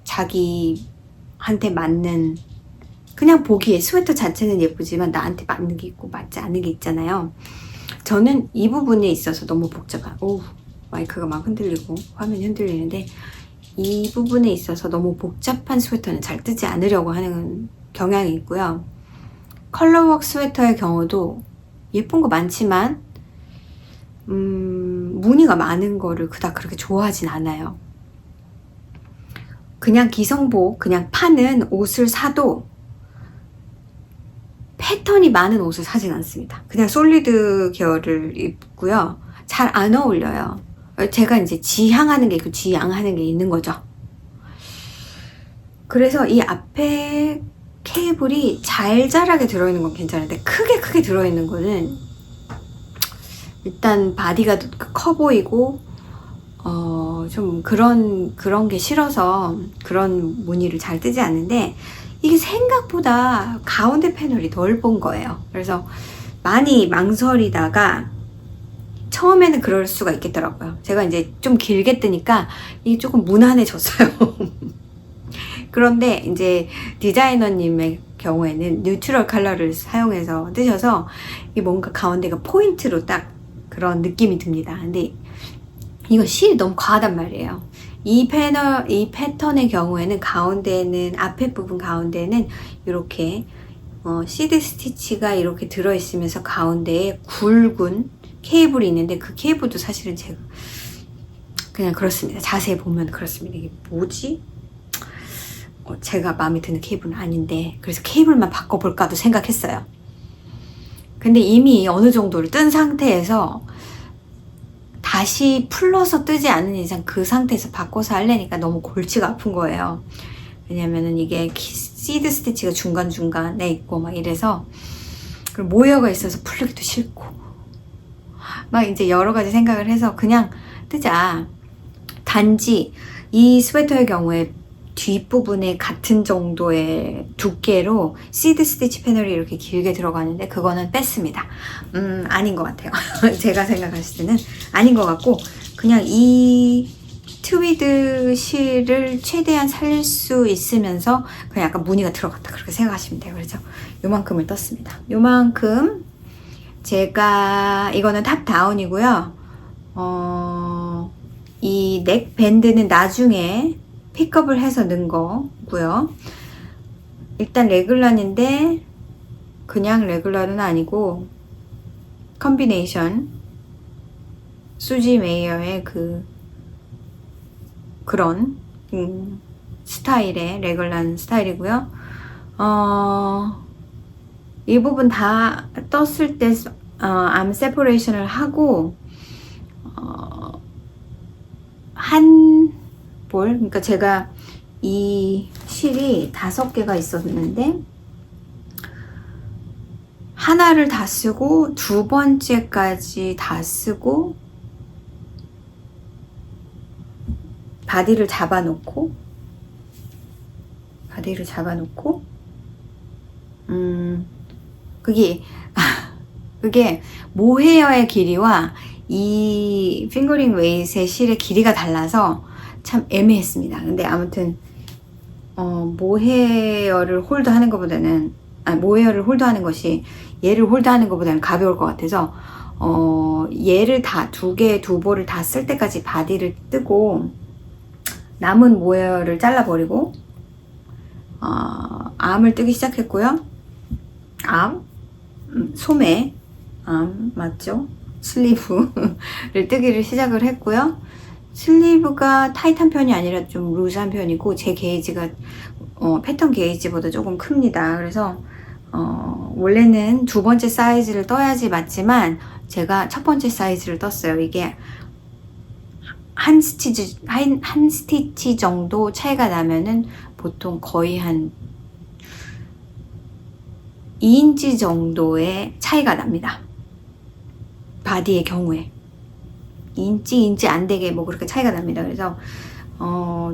자기한테 맞는 그냥 보기에 스웨터 자체는 예쁘지만 나한테 맞는 게 있고 맞지 않는 게 있잖아요. 저는 이 부분에 있어서 너무 복잡한 마이크가 막 흔들리고 화면이 흔들리는데 이 부분에 있어서 너무 복잡한 스웨터는 잘 뜨지 않으려고 하는 경향이 있고요. 컬러웍 스웨터의 경우도 예쁜 거 많지만 무늬가 많은 거를 그닥 그렇게 좋아하진 않아요. 그냥 기성복 그냥 파는 옷을 사도 패턴이 많은 옷을 사진 않습니다. 그냥 솔리드 계열을 입고요. 잘 안 어울려요. 제가 이제 지향하는 게 있고 지양하는 게 있는 거죠. 그래서 이 앞에 케이블이 잘잘하게 들어있는 건 괜찮은데 크게 들어있는 거는 일단 바디가 커 보이고 좀 그런 게 싫어서 그런 무늬를 잘 뜨지 않는데 이게 생각보다 가운데 패널이 넓은 거예요. 그래서 많이 망설이다가 처음에는 그럴 수가 있겠더라고요. 제가 이제 좀 길게 뜨니까 이게 조금 무난해졌어요. 그런데 이제 디자이너님의 경우에는 뉴트럴 컬러를 사용해서 뜨셔서 이게 뭔가 가운데가 포인트로 딱 그런 느낌이 듭니다. 근데 이거 실이 너무 과하단 말이에요. 이 패턴의 경우에는 가운데는 앞에 부분 가운데는 이렇게 시드 스티치가 이렇게 들어있으면서 가운데에 굵은 케이블이 있는데 그 케이블도 사실은 제가 그냥 그렇습니다. 자세히 보면 그렇습니다. 이게 뭐지? 제가 마음에 드는 케이블은 아닌데 그래서 케이블만 바꿔볼까도 생각했어요. 근데 이미 어느 정도를 뜬 상태에서 다시 풀러서 뜨지 않은 이상 그 상태에서 바꿔서 하려니까 너무 골치가 아픈 거예요. 왜냐면은 이게 시드 스티치가 중간중간에 있고 막 이래서 그리고 모여가 있어서 풀기도 싫고 막 이제 여러 가지 생각을 해서 그냥 뜨자. 단지 이 스웨터의 경우에 뒷부분에 같은 정도의 두께로 시드 스티치 패널이 이렇게 길게 들어가는데 그거는 뺐습니다. 아닌 것 같아요. 제가 생각했을 때는 아닌 것 같고 그냥 이 트위드 실을 최대한 살릴 수 있으면서 그냥 약간 무늬가 들어갔다 그렇게 생각하시면 돼요. 그래서 요만큼을 떴습니다. 요만큼 제가 이거는 탑 다운이고요. 이 넥 밴드는 나중에 픽업을 해서 넣은 거고요. 일단 레귤런인데 그냥 레귤런은 아니고 컨비네이션 수지 메이어의 그런 스타일의 레귤런 스타일이고요. 이 부분 다 떴을 때 암 세퍼레이션을 하고 한 볼, 그러니까 제가 이 실이 5개가 있었는데 하나를 다 쓰고 두 번째까지 다 쓰고 바디를 잡아놓고 그게 모헤어의 길이와 이 핑거링 웨이스의 실의 길이가 달라서 참 애매했습니다. 근데 아무튼 모헤어를 홀드하는 것보다는 모헤어를 홀드하는 것이 얘를 홀드하는 것보다는 가벼울 것 같아서 얘를 다 두 볼을 다 쓸 때까지 바디를 뜨고 남은 모헤어를 잘라버리고 암을 뜨기 시작했고요. 소매 맞죠? 슬리브를 뜨기를 시작을 했고요. 슬리브가 타이트한 편이 아니라 좀 루즈한 편이고 제 게이지가 패턴 게이지보다 조금 큽니다. 그래서 원래는 두 번째 사이즈를 떠야지 맞지만 제가 첫 번째 사이즈를 떴어요. 이게 한 스티치 정도 차이가 나면은 보통 거의 한 2인치 정도의 차이가 납니다. 바디의 경우에 2인치 안 되게 뭐 그렇게 차이가 납니다. 그래서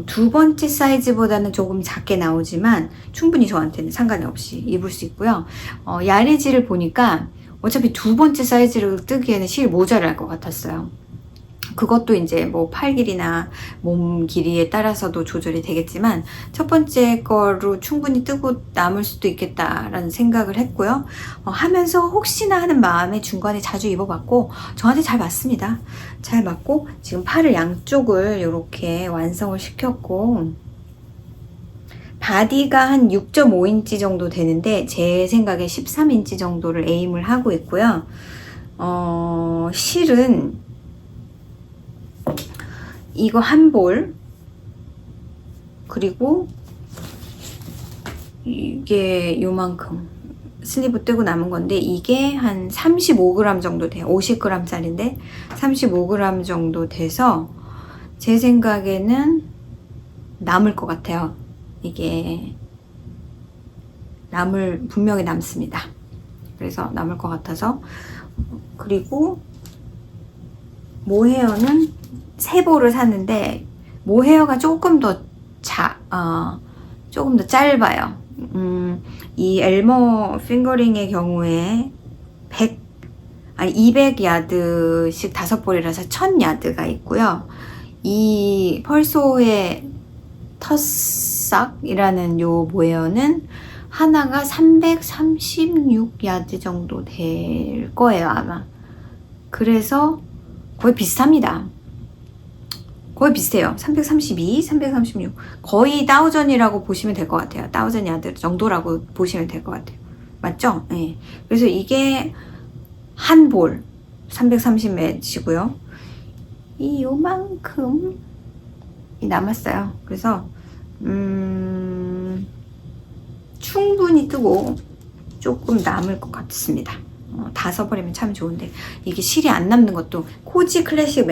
두 번째 사이즈보다는 조금 작게 나오지만 충분히 저한테는 상관이 없이 입을 수 있고요. 야레지를 보니까 어차피 두 번째 사이즈를 뜨기에는 실 모자랄 것 같았어요. 그것도 이제 뭐 팔 길이나 몸 길이에 따라서도 조절이 되겠지만 첫 번째 거로 충분히 뜨고 남을 수도 있겠다라는 생각을 했고요. 하면서 혹시나 하는 마음에 중간에 자주 입어봤고 저한테 잘 맞습니다. 잘 맞고 지금 팔을 양쪽을 이렇게 완성을 시켰고 바디가 한 6.5인치 정도 되는데 제 생각에 13인치 정도를 에임을 하고 있고요. 실은 이거 한 볼 그리고 이게 요만큼 슬리브 뜨고 남은 건데 이게 한 35g 정도 돼요. 50g 짜리인데 35g 정도 돼서 제 생각에는 남을 것 같아요. 이게 분명히 남습니다. 그래서 남을 것 같아서. 그리고 모헤어는 세 볼을 샀는데 모헤어가 조금 더 짧아요. 이 엘머 핑거링의 경우에 200야드씩 5볼이라서 1000야드가 있고요. 이 펄소의 터싹이라는 요 모헤어는 하나가 336야드 정도 될 거예요, 아마. 그래서 거의 비슷합니다. 거의 비슷해요. 332, 336. 거의 다우전이라고 보시면 될 것 같아요. 다우전 야드 정도라고 보시면 될 것 같아요. 맞죠? 네. 그래서 이게 한 볼 330매치고요. 이 요만큼 남았어요. 그래서 충분히 뜨고 조금 남을 것 같습니다. 다 써버리면 참 좋은데 이게 실이 안 남는 것도 코지 클래식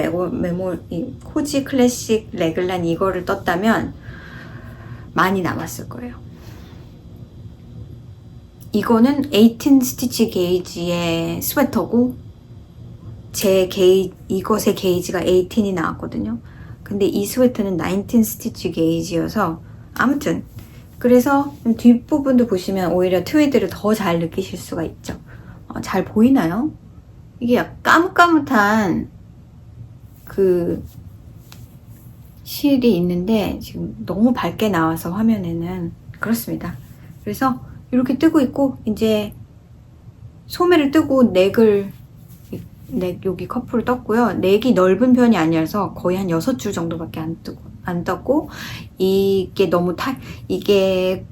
코지 클래식 레글란 이거를 떴다면 많이 남았을 거예요. 이거는 18 스티치 게이지의 스웨터고 이것의 게이지가 18이 나왔거든요. 근데 이 스웨터는 19 스티치 게이지여서 아무튼 그래서 뒷부분도 보시면 오히려 트위드를 더 잘 느끼실 수가 있죠. 잘 보이나요? 이게 약간 까뭇까뭇한 그 실이 있는데 지금 너무 밝게 나와서 화면에는 그렇습니다. 그래서 이렇게 뜨고 있고 이제 소매를 뜨고 넥 여기 커프를 떴고요. 넥이 넓은 편이 아니라서 거의 한 6줄 정도밖에 안 떴고 이게 이게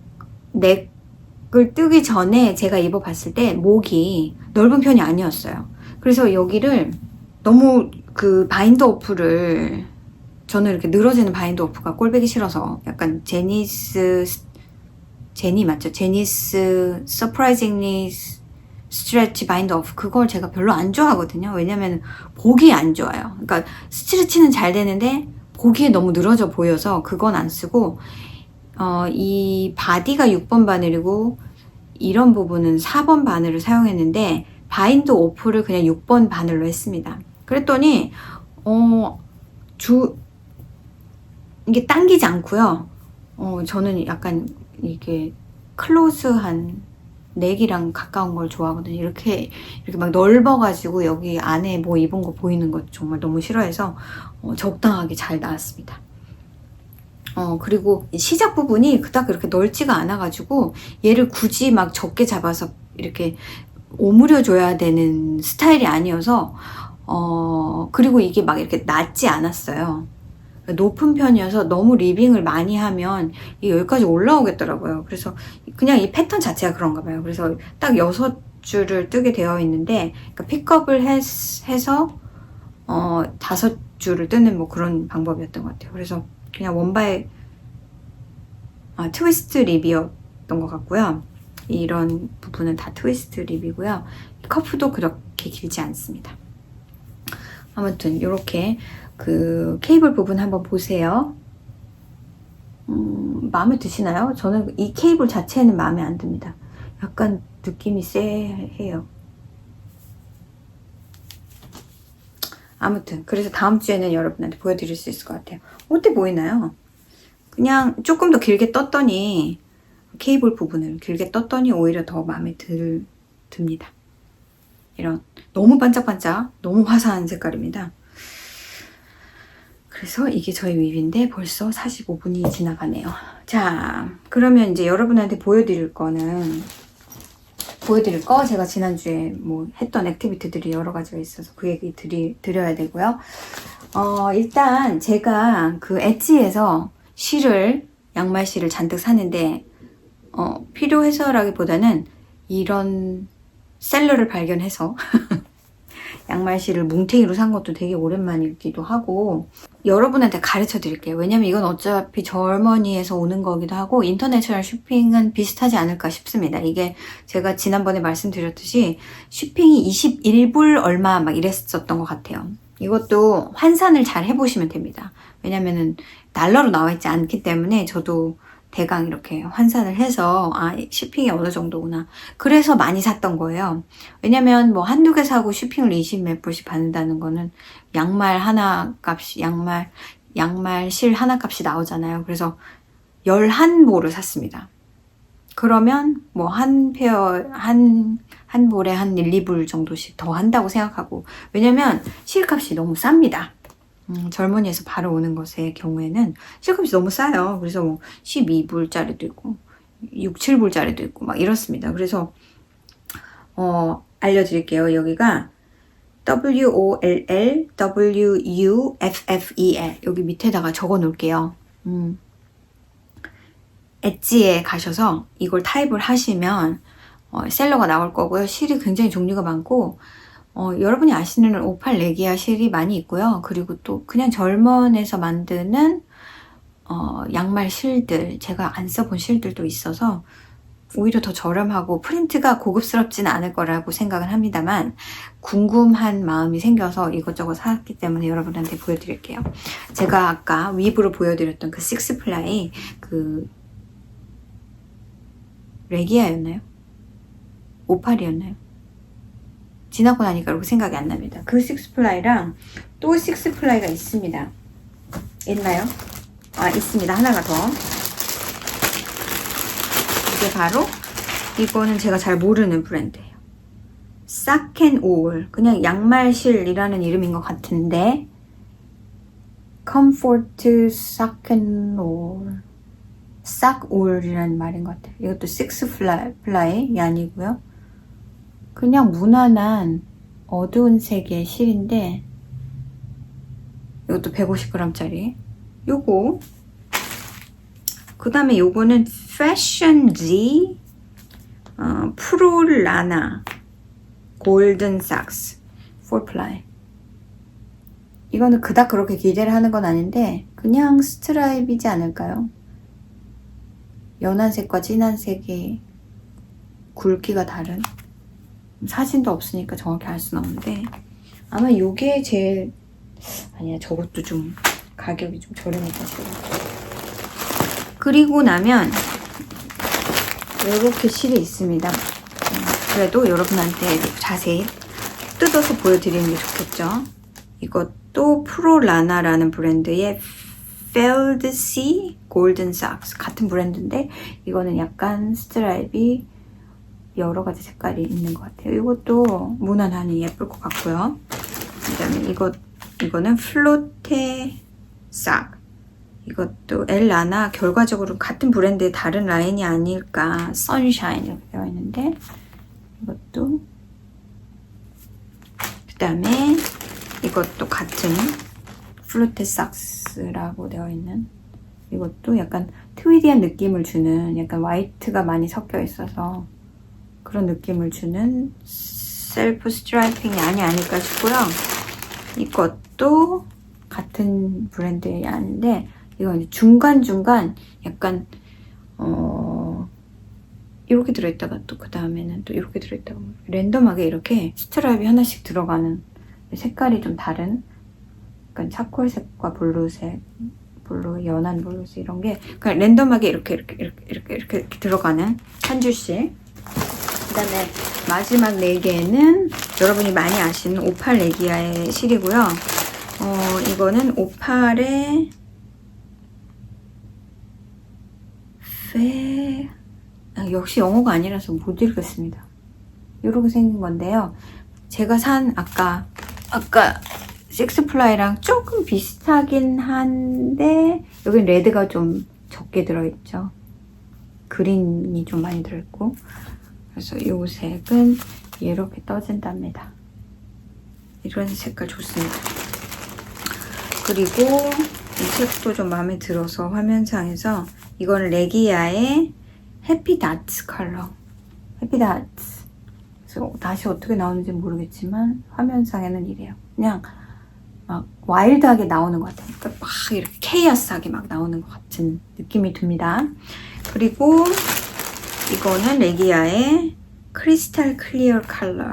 넥을 뜨기 전에 제가 입어봤을 때 목이 넓은 편이 아니었어요. 그래서 여기를 너무 그 바인더 오프를 저는 이렇게 늘어지는 바인더 오프가 꼴보기 싫어서 약간 제니 맞죠? 제니스 서프라이징리 스트레치 바인더 오프 그걸 제가 별로 안 좋아하거든요. 왜냐면 보기 안 좋아요. 그러니까 스트레치는 잘 되는데 보기에 너무 늘어져 보여서 그건 안 쓰고 이 바디가 6번 바늘이고 이런 부분은 4번 바늘을 사용했는데 바인더 오프를 그냥 6번 바늘로 했습니다. 그랬더니 이게 당기지 않고요. 저는 약간 이게 클로즈한 넥이랑 가까운 걸 좋아하거든요. 이렇게 막 넓어가지고 여기 안에 뭐 입은 거 보이는 거 정말 너무 싫어해서 적당하게 잘 나왔습니다. 그리고 시작 부분이 그닥 그렇게 넓지가 않아가지고 얘를 굳이 막 적게 잡아서 이렇게 오므려 줘야 되는 스타일이 아니어서 그리고 이게 막 이렇게 낮지 않았어요. 높은 편이어서 너무 리빙을 많이 하면 이게 여기까지 올라오겠더라고요. 그래서 그냥 이 패턴 자체가 그런가 봐요. 그래서 딱 6줄을 뜨게 되어 있는데 그러니까 픽업을 해서 5줄을 뜨는 뭐 그런 방법이었던 것 같아요. 그래서 그냥 원바이 트위스트 립이었던 것 같고요. 이런 부분은 다 트위스트 립이고요. 커프도 그렇게 길지 않습니다. 아무튼 이렇게 그 케이블 부분 한번 보세요. 마음에 드시나요? 저는 이 케이블 자체는 마음에 안 듭니다. 약간 느낌이 쎄해요. 아무튼 그래서 다음 주에는 여러분한테 보여드릴 수 있을 것 같아요. 어때 보이나요? 그냥 조금 더 길게 떴더니 케이블 부분을 길게 떴더니 오히려 더 마음에 듭니다. 이런 너무 반짝반짝 너무 화사한 색깔입니다. 그래서 이게 저희 윗인데 벌써 45분이 지나가네요. 자, 그러면 이제 여러분한테 보여드릴 거 제가 지난주에 뭐 했던 액티비티들이 여러 가지가 있어서 그 얘기 드려야 되고요. 일단 제가 그 엣지에서 양말 실을 잔뜩 샀는데 필요해서라기보다는 이런 셀러를 발견해서 양말 실을 뭉탱이로 산 것도 되게 오랜만이기도 하고 여러분한테 가르쳐 드릴게요. 왜냐면 이건 어차피 저머니에서 오는 거기도 하고 인터내셔널 쇼핑은 비슷하지 않을까 싶습니다. 이게 제가 지난번에 말씀드렸듯이 쇼핑이 21불 얼마 막 이랬었던 것 같아요. 이것도 환산을 잘 해보시면 됩니다. 왜냐면은 달러로 나와 있지 않기 때문에 저도 대강 이렇게 환산을 해서 쇼핑이 어느 정도구나. 그래서 많이 샀던 거예요. 왜냐면 뭐 한두 개 사고 쇼핑을 20 몇 불씩 받는다는 거는 양말 하나 값이 양말 실 하나 값이 나오잖아요. 그래서 11볼을 샀습니다. 그러면 뭐 한 볼에 한 1, 2불 정도씩 더 한다고 생각하고 왜냐면 실값이 너무 쌉니다. 젊은이에서 바로 오는 것의 경우에는 실값이 너무 싸요. 그래서 뭐 12불짜리도 있고 6, 7불짜리도 있고 막 이렇습니다. 그래서 알려드릴게요. 여기가 WOLLWUFFEL 여기 밑에다가 적어 놓을게요. 엣지에 가셔서 이걸 타입을 하시면 셀러가 나올 거고요. 실이 굉장히 종류가 많고 여러분이 아시는 오팔 레기아 실이 많이 있고요. 그리고 또 그냥 절먼에서 만드는 양말 실들 제가 안 써본 실들도 있어서 오히려 더 저렴하고 프린트가 고급스럽지는 않을 거라고 생각은 합니다만 궁금한 마음이 생겨서 이것저것 샀기 때문에 여러분한테 보여드릴게요. 제가 아까 위브로 보여드렸던 그 식스플라이 그 레기아였나요? 오팔이었나요? 지나고 나니까 그렇게 생각이 안 납니다. 그 식스플라이랑 또 식스플라이가 있습니다. 있나요? 있습니다. 하나가 더. 이게 바로 이거는 제가 잘 모르는 브랜드예요. 싹앤올 그냥 양말실이라는 이름인 것 같은데 컴포트 싹앤올 싹올이라는 말인 것 같아요. 이것도 식스플라이이 아니고요. 그냥 무난한 어두운 색의 실인데 이것도 150g짜리 요거 그 다음에 요거는 패션지 프로라나 골든 삭스 4플라이 이거는 그닥 그렇게 기대를 하는 건 아닌데 그냥 스트라이프이지 않을까요? 연한 색과 진한 색의 굵기가 다른 사진도 없으니까 정확히 알 수는 없는데 아마 이게 제일 아니야 저것도 좀 가격이 좀 저렴해가지고 그리고 나면 이렇게 실이 있습니다. 그래도 여러분한테 자세히 뜯어서 보여드리는 게 좋겠죠. 이것도 프로라나라는 브랜드의 펠드시 골든 삭스 같은 브랜드인데 이거는 약간 스트라이프 여러 가지 색깔이 있는 것 같아요. 이것도 무난하니 예쁠 것 같고요. 그 다음에 이거는 플로테 삭 이것도 엘라나 결과적으로 같은 브랜드의 다른 라인이 아닐까 선샤인 이렇게 되어 있는데 이것도 그 다음에 이것도 같은 플로테 삭스라고 되어 있는 이것도 약간 트위디한 느낌을 주는 약간 화이트가 많이 섞여 있어서 그런 느낌을 주는 셀프 스트라이핑이 아닐까 싶고요. 이것도 같은 브랜드의 아닌데 이건 중간중간 약간 이렇게 들어있다가 또 그 다음에는 또 이렇게 들어있다가 랜덤하게 이렇게 스트라이프 하나씩 들어가는 색깔이 좀 다른 약간 차콜색과 블루색 블루, 연한 블루색 이런 게 그냥 랜덤하게 이렇게 들어가는 한 줄씩 그 다음에 마지막 4개는 여러분이 많이 아시는 오팔 레기아의 실이고요. 이거는 오팔의 역시 영어가 아니라서 못 읽겠습니다. 이렇게 생긴 건데요. 제가 산 아까 식스플라이랑 조금 비슷하긴 한데 여긴 레드가 좀 적게 들어있죠. 그린이 좀 많이 들어있고 그래서 이 색은 이렇게 떠진답니다. 이런 색깔 좋습니다. 그리고 이 색도 좀 마음에 들어서 화면상에서 이건 레기아의 해피 다츠 컬러 해피 다츠 그래서 다시 어떻게 나오는지 모르겠지만 화면상에는 이래요. 그냥 막 와일드하게 나오는 것 같아요. 그러니까 막 이렇게 케이어스하게 막 나오는 것 같은 느낌이 듭니다. 그리고 이거는 레기아의 크리스탈 클리어 컬러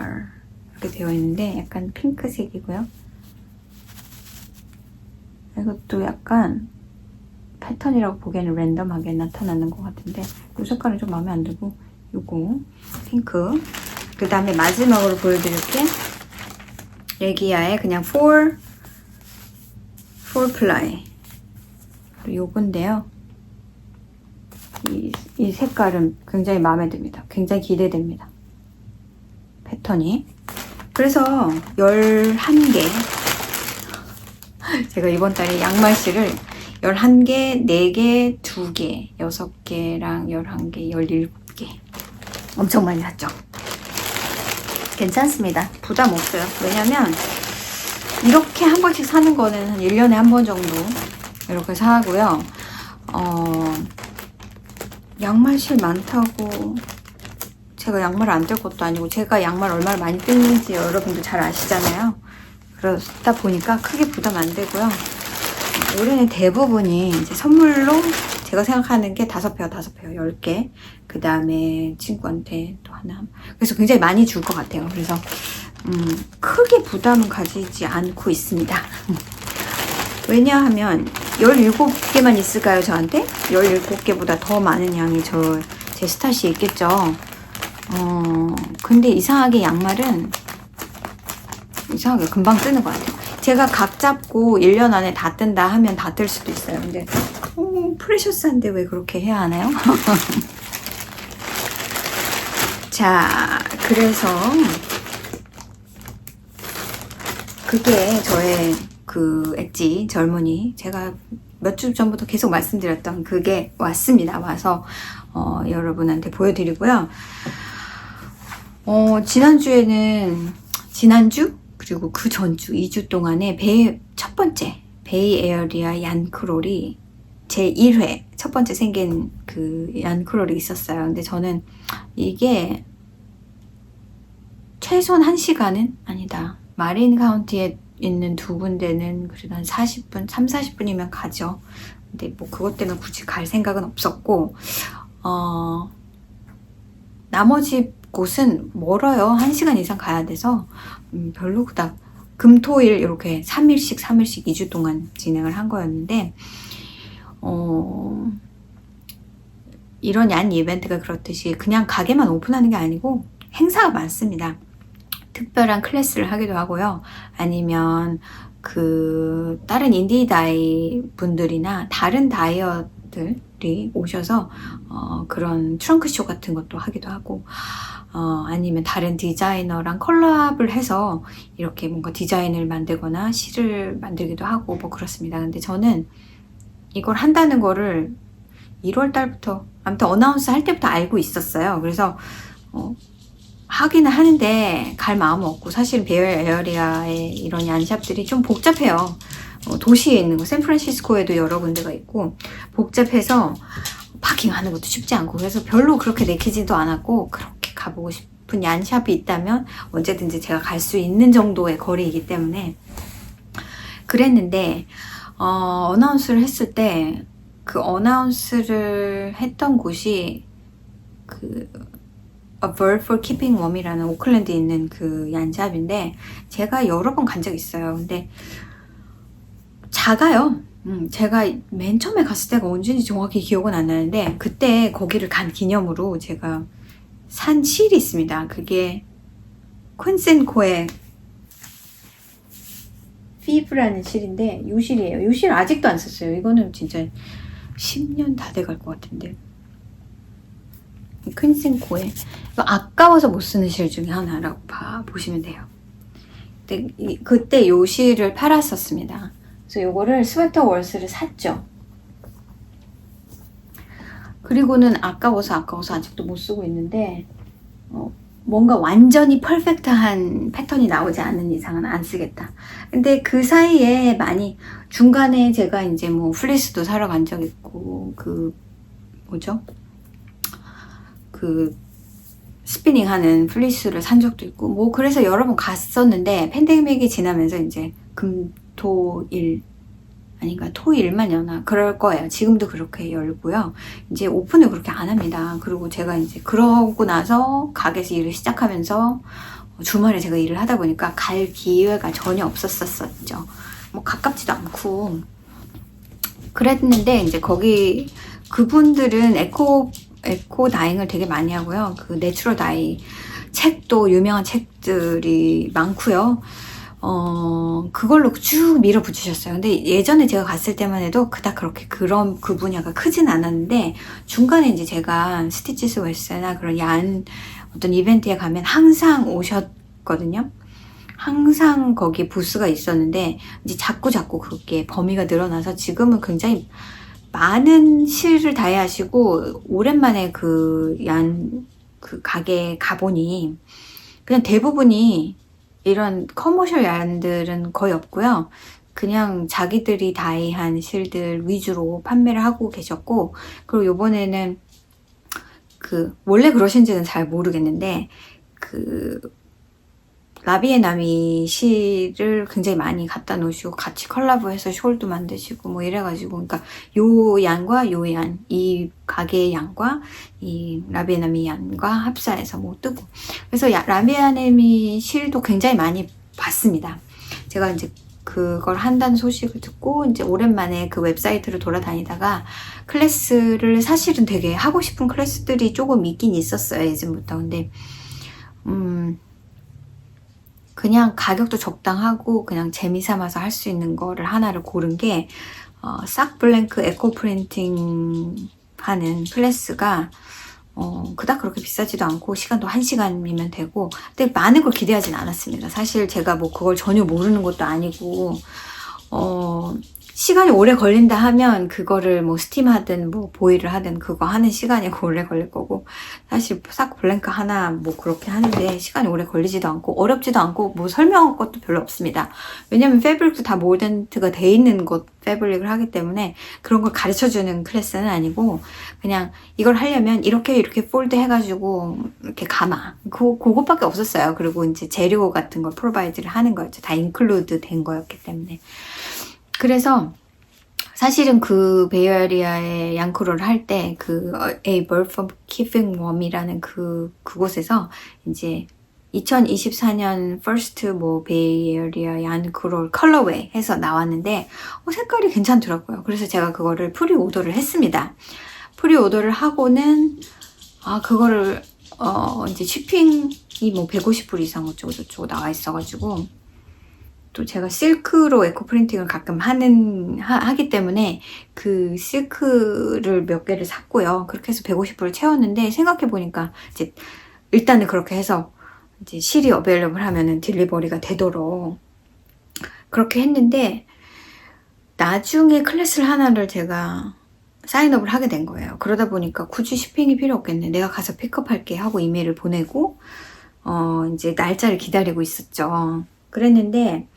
이렇게 되어 있는데 약간 핑크색이고요. 이것도 약간 패턴이라고 보기에는 랜덤하게 나타나는 것 같은데 이 색깔은 좀 마음에 안 들고 요거 핑크. 그 다음에 마지막으로 보여드릴게 레기아의 그냥 4 플라이 요건데요. 이 색깔은 굉장히 마음에 듭니다. 굉장히 기대됩니다. 패턴이. 그래서 11개 제가 이번 달에 양말실을 11개, 4개, 2개, 6개랑 11개, 17개 엄청 많이 샀죠. 괜찮습니다. 부담 없어요. 왜냐면 이렇게 한 번씩 사는 거는 한 1년에 한 번 정도 이렇게 사고요. 양말실 많다고 제가 양말을 안 뜰 것도 아니고 제가 양말 얼마나 많이 뜯는지 여러분도 잘 아시잖아요. 그러다 보니까 크게 부담 안 되고요. 올해는 대부분이 이제 선물로 제가 생각하는 게 5페어, 10개. 그 다음에 친구한테 또 하나. 그래서 굉장히 많이 줄 것 같아요. 그래서 크게 부담은 가지지 않고 있습니다. 왜냐하면 17개만 있을까요, 저한테? 17개보다 더 많은 양이 제 스탓이 있겠죠. 근데 이상하게 양말은 이상하게 금방 뜨는 것 같아요. 제가 각 잡고 1년 안에 다 뜬다 하면 다 뜰 수도 있어요. 근데 프레셔스한데 왜 그렇게 해야 하나요? 자, 그래서 그게 저의 그 엣지 젊은이 제가 몇 주 전부터 계속 말씀드렸던 그게 왔습니다. 와서 여러분한테 보여드리고요. 지난주 그리고 그 전주 2주 동안에 첫 번째 베이 에어리아 얀크롤이 제 1회 첫 번째 생긴 그 얀크롤이 있었어요. 근데 저는 이게 최소한 1시간은 아니다. 마린 카운티에 있는 두 군데는 그래도 한 40분, 30-40분이면 가죠. 근데 뭐 그것 때문에 굳이 갈 생각은 없었고 나머지 곳은 멀어요. 1시간 이상 가야 돼서 별로 그닥 금토일 이렇게 3일씩 2주 동안 진행을 한 거였는데 이런 얀 이벤트가 그렇듯이 그냥 가게만 오픈하는 게 아니고 행사가 많습니다. 특별한 클래스를 하기도 하고요. 아니면 그 다른 인디 다이 분들이나 다른 다이어들이 오셔서 그런 트렁크쇼 같은 것도 하기도 하고 아니면 다른 디자이너랑 콜라보를 해서 이렇게 뭔가 디자인을 만들거나 실을 만들기도 하고 뭐 그렇습니다. 근데 저는 이걸 한다는 거를 1월 달부터 아무튼 어나운스 할 때부터 알고 있었어요. 그래서 하기는 하는데 갈 마음은 없고 사실 베이 에어리아의 이런 얀샵들이 좀 복잡해요. 도시에 있는 거 샌프란시스코에도 여러 군데가 있고 복잡해서 파킹하는 것도 쉽지 않고 그래서 별로 그렇게 내키지도 않았고 그렇게 가보고 싶은 얀샵이 있다면 언제든지 제가 갈 수 있는 정도의 거리이기 때문에 그랬는데 어나운스를 했을 때 그 어나운스를 했던 곳이 그 A Verb for Keeping Warm이라는 오클랜드에 있는 그 얀샵인데 제가 여러 번 간 적이 있어요. 근데 작아요. 제가 맨 처음에 갔을 때가 언제인지 정확히 기억은 안 나는데 그때 거기를 간 기념으로 제가 산 실이 있습니다. 그게 콘센코의 피브라는 실인데 이 실이에요. 이 실 아직도 안 썼어요. 이거는 진짜 10년 다 돼갈 것 같은데 퀸센코의 아까워서 못 쓰는 실 중에 하나라고 보시면 돼요. 그때 요 실을 팔았었습니다. 그래서 요거를 스웨터 월스를 샀죠. 그리고는 아까워서 아직도 못 쓰고 있는데 뭔가 완전히 퍼펙트한 패턴이 나오지 않는 이상은 안 쓰겠다. 근데 그 사이에 많이 중간에 제가 이제 뭐 플리스도 사러 간 적 있고 그 뭐죠? 그 스피닝하는 플리스를 산 적도 있고 뭐 그래서 여러 번 갔었는데 팬데믹이 지나면서 이제 금토일 아닌가 토일만 여나 그럴 거예요. 지금도 그렇게 열고요. 이제 오픈을 그렇게 안 합니다. 그리고 제가 이제 그러고 나서 가게에서 일을 시작하면서 주말에 제가 일을 하다 보니까 갈 기회가 전혀 없었었죠. 뭐 가깝지도 않고 그랬는데 이제 거기 그분들은 에코 다잉을 되게 많이 하고요. 그 내추럴 다이 책도 유명한 책들이 많고요. 그걸로 쭉 밀어붙이셨어요. 근데 예전에 제가 갔을 때만 해도 그닥 그렇게 그 분야가 크진 않았는데 중간에 이제 제가 스티치스 웨스나 그런 어떤 이벤트에 가면 항상 오셨거든요. 항상 거기 부스가 있었는데 이제 자꾸 그게 범위가 늘어나서 지금은 굉장히 많은 실을 다해하시고 오랜만에 그 가게에 가보니 그냥 대부분이 이런 커머셜 얀들은 거의 없고요. 그냥 자기들이 다이한 실들 위주로 판매를 하고 계셨고 그리고 요번에는 원래 그러신지는 잘 모르겠는데 라비에나미 실을 굉장히 많이 갖다 놓으시고 같이 컬라보해서 숄도 만드시고 뭐 이래가지고 그러니까 요 양과 요 양, 이 가게의 양과 이 라비에나미 양과 합사해서 뭐 뜨고 그래서 라비에나미 실도 굉장히 많이 봤습니다. 제가 이제 그걸 한다는 소식을 듣고 이제 오랜만에 그 웹사이트를 돌아다니다가 클래스를 사실은 되게 하고 싶은 클래스들이 조금 있긴 있었어요. 예전부터. 근데 그냥 가격도 적당하고 그냥 재미삼아서 할 수 있는 거를 하나를 고른 게 싹 블랭크 에코 프린팅 하는 클래스가 그닥 그렇게 비싸지도 않고 시간도 1시간이면 되고 근데 많은 걸 기대하진 않았습니다. 사실 제가 뭐 그걸 전혀 모르는 것도 아니고 시간이 오래 걸린다 하면 그거를 뭐 스팀하든 뭐 보일을 하든 그거 하는 시간이 오래 걸릴 거고 사실 싹 블랭크 하나 뭐 그렇게 하는데 시간이 오래 걸리지도 않고 어렵지도 않고 뭐 설명할 것도 별로 없습니다. 왜냐면 패브릭도 다 몰덴트가 돼 있는 것 패브릭을 하기 때문에 그런 걸 가르쳐주는 클래스는 아니고 그냥 이걸 하려면 이렇게 폴드 해가지고 이렇게 감아 그것밖에 없었어요. 그리고 이제 재료 같은 걸 프로바이드를 하는 거였죠. 다 인클루드 된 거였기 때문에 그래서 사실은 그 베이에리아의 양크로를 할 때 A Bird for Keeping Warm이라는 그곳에서 이제 2024년 First 뭐 베이에리아 양크로 컬러웨이 해서 나왔는데 색깔이 괜찮더라고요. 그래서 제가 그거를 프리오더를 했습니다. 프리오더를 하고는 그거를 이제 쉬핑이 뭐 150불 이상 어쩌고저쩌고 나와 있어가지고 또 제가 실크로 에코 프린팅을 가끔 하기 때문에 그 실크를 몇 개를 샀고요. 그렇게 해서 150불을 채웠는데 생각해보니까 이제 일단은 그렇게 해서 이제 실이 어베일러블 하면은 딜리버리가 되도록 그렇게 했는데 나중에 클래스를 하나를 제가 사인업을 하게 된 거예요. 그러다 보니까 굳이 쇼핑이 필요 없겠네. 내가 가서 픽업할게 하고 이메일을 보내고 이제 날짜를 기다리고 있었죠. 그랬는데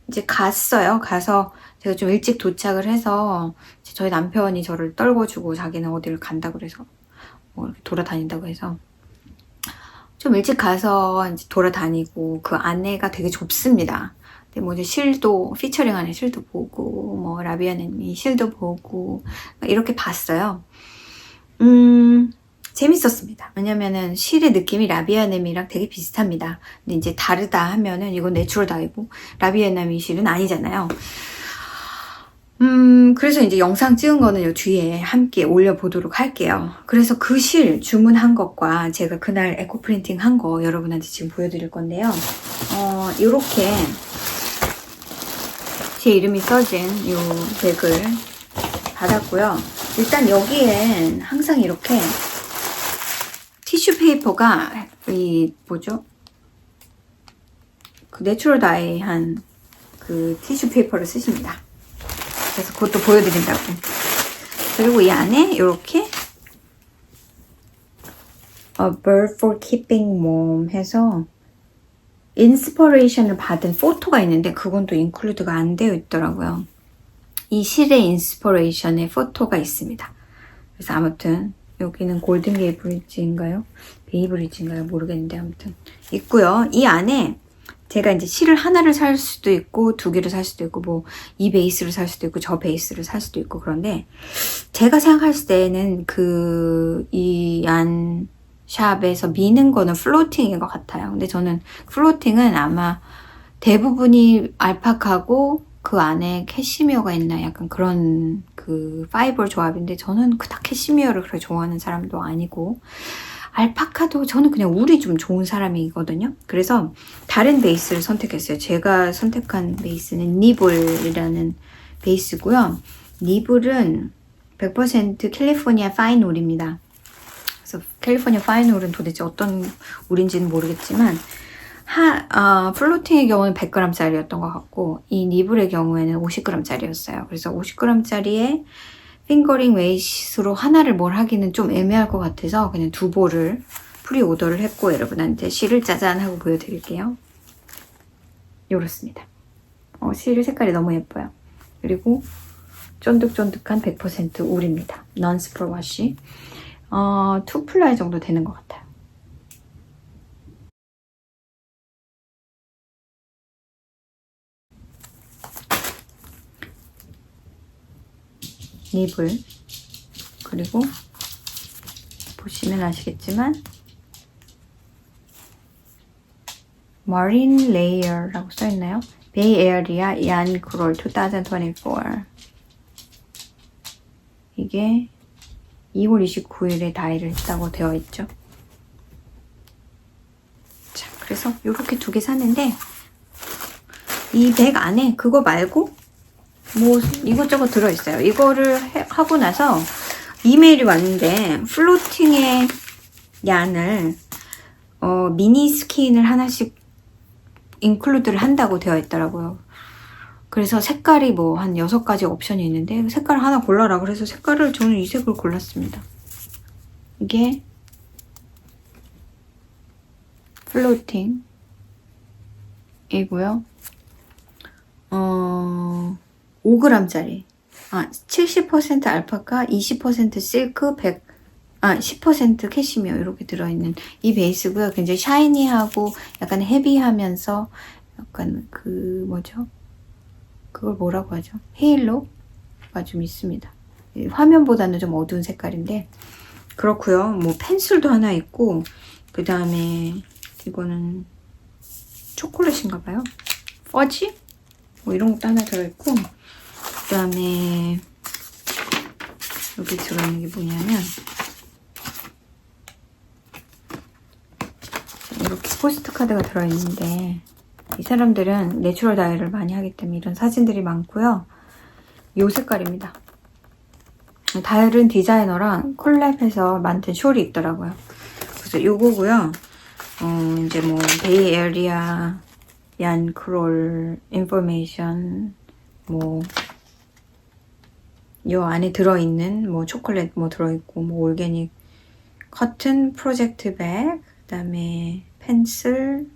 이제 갔어요. 가서 제가 좀 일찍 도착을 해서 저희 남편이 저를 떨궈주고 자기는 어디를 간다고 그래서 뭐 이렇게 돌아다닌다고 해서 좀 일찍 가서 이제 돌아다니고 그 안에가 되게 좁습니다. 근데 뭐 이제 실도 피처링하는 실도 보고 뭐 라비아네미 실도 보고 이렇게 봤어요. 재밌었습니다. 왜냐면은 실의 느낌이 라비아네미랑 되게 비슷합니다. 근데 이제 다르다 하면은 이건 내추럴 다이고 라비아네미 실은 아니잖아요. 그래서 이제 영상 찍은 거는 요 뒤에 함께 올려보도록 할게요. 그래서 그 실 주문한 것과 제가 그날 에코 프린팅 한 거 여러분한테 지금 보여드릴 건데요. 요렇게 제 이름이 써진 요 백을 받았고요. 일단 여기엔 항상 이렇게 티슈 페이퍼가 뭐죠? 그 내추럴 다이한 그 티슈 페이퍼를 쓰십니다. 그래서 그것도 보여드린다고. 그리고 이 안에 이렇게 A Bird for Keeping Warm 해서 인스퍼레이션을 받은 포토가 있는데 그건 또 인클루드가 안 되어 있더라고요. 이 실의 인스퍼레이션의 포토가 있습니다. 그래서 아무튼 여기는 골든 게이브리지인가요? 베이브리지인가요? 모르겠는데 아무튼 있고요. 이 안에 제가 이제 실을 하나를 살 수도 있고 2개를 살 수도 있고 뭐 이 베이스를 살 수도 있고 저 베이스를 살 수도 있고 그런데 제가 생각했을 때는 이 안 샵에서 미는 거는 플로팅인 것 같아요. 근데 저는 플로팅은 아마 대부분이 알파카고 그 안에 캐시미어가 있나 약간 그런 그 파이버 조합인데 저는 그닥 캐시미어를 그렇게 좋아하는 사람도 아니고 알파카도 저는 그냥 울이 좀 좋은 사람이거든요. 그래서 다른 베이스를 선택했어요. 제가 선택한 베이스는 니블이라는 베이스고요. 니블은 100% 캘리포니아 파인 울입니다. 그래서 캘리포니아 파인 울은 도대체 어떤 울인지는 모르겠지만 플로팅의 경우는 100g짜리였던 것 같고 이 니블의 경우에는 50g짜리였어요. 그래서 50g짜리에 핑거링 웨이시스로 하나를 뭘 하기는 좀 애매할 것 같아서 그냥 2볼을 프리오더를 했고 여러분한테 실을 짜잔 하고 보여드릴게요. 이렇습니다. 실 색깔이 너무 예뻐요. 그리고 쫀득쫀득한 100% 울입니다. non-super wash. 2플라이 정도 되는 것 같아요. 니블 그리고 보시면 아시겠지만 Marine Layer라고 써있나요? Bay Area Yan Kurol 2024 이게 2월 29일에 다이를 했다고 되어 있죠. 자, 그래서 이렇게 2개 샀는데 이 백 안에 그거 말고 뭐 이것저것 들어있어요. 이거를 하고 나서 이메일이 왔는데 플로팅의 얀을 미니 스킨을 하나씩 인클루드를 한다고 되어 있더라고요. 그래서 색깔이 뭐 한 6가지 옵션이 있는데 색깔 하나 골라라 그래서 색깔을 저는 이 색을 골랐습니다. 이게 플로팅이고요. 5g짜리 70% 알파카, 20% 실크, 10% 캐시미어 이렇게 들어있는 이 베이스고요. 굉장히 샤이니하고 약간 헤비하면서 약간 그 뭐죠? 그걸 뭐라고 하죠? 헤일로가 좀 있습니다. 화면보다는 좀 어두운 색깔인데 그렇고요. 뭐 펜슬도 하나 있고 그 다음에 이거는 초콜릿인가 봐요. 퍼지? 뭐 이런 것도 하나 들어있고 그 다음에 여기 들어있는 게 뭐냐면 이렇게 포스트 카드가 들어있는데 이 사람들은 내추럴 다이를 많이 하기 때문에 이런 사진들이 많고요. 이 색깔입니다. 다이른 디자이너랑 콜랩해서 만든 숄이 있더라고요. 그래서 요거고요. 이제 뭐 베이 에리아 얀 크롤 인포메이션 뭐 요 안에 들어있는 뭐 초콜릿 뭐 들어있고 뭐 올게닉 커튼 프로젝트 백 그다음에 펜슬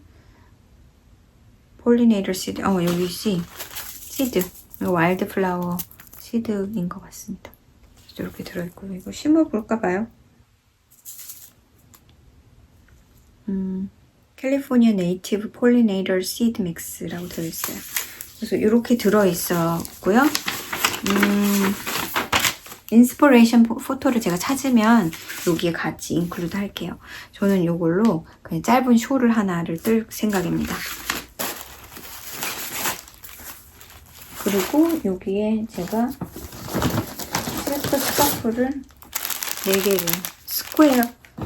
폴리네이터 시드 여기 시드 와일드 플라워 시드인 것 같습니다. 이렇게 들어있고 이거 심어볼까봐요. 캘리포니아 네이티브 폴리네이터 시드 믹스라고 들어있어요. 그래서 이렇게 들어있었고요. 인스퍼레이션 포토를 제가 찾으면 여기에 같이 인클루드 할게요. 저는 이걸로 그냥 짧은 숄을 하나를 뜰 생각입니다. 그리고 여기에 제가 실크 스카프를 4개를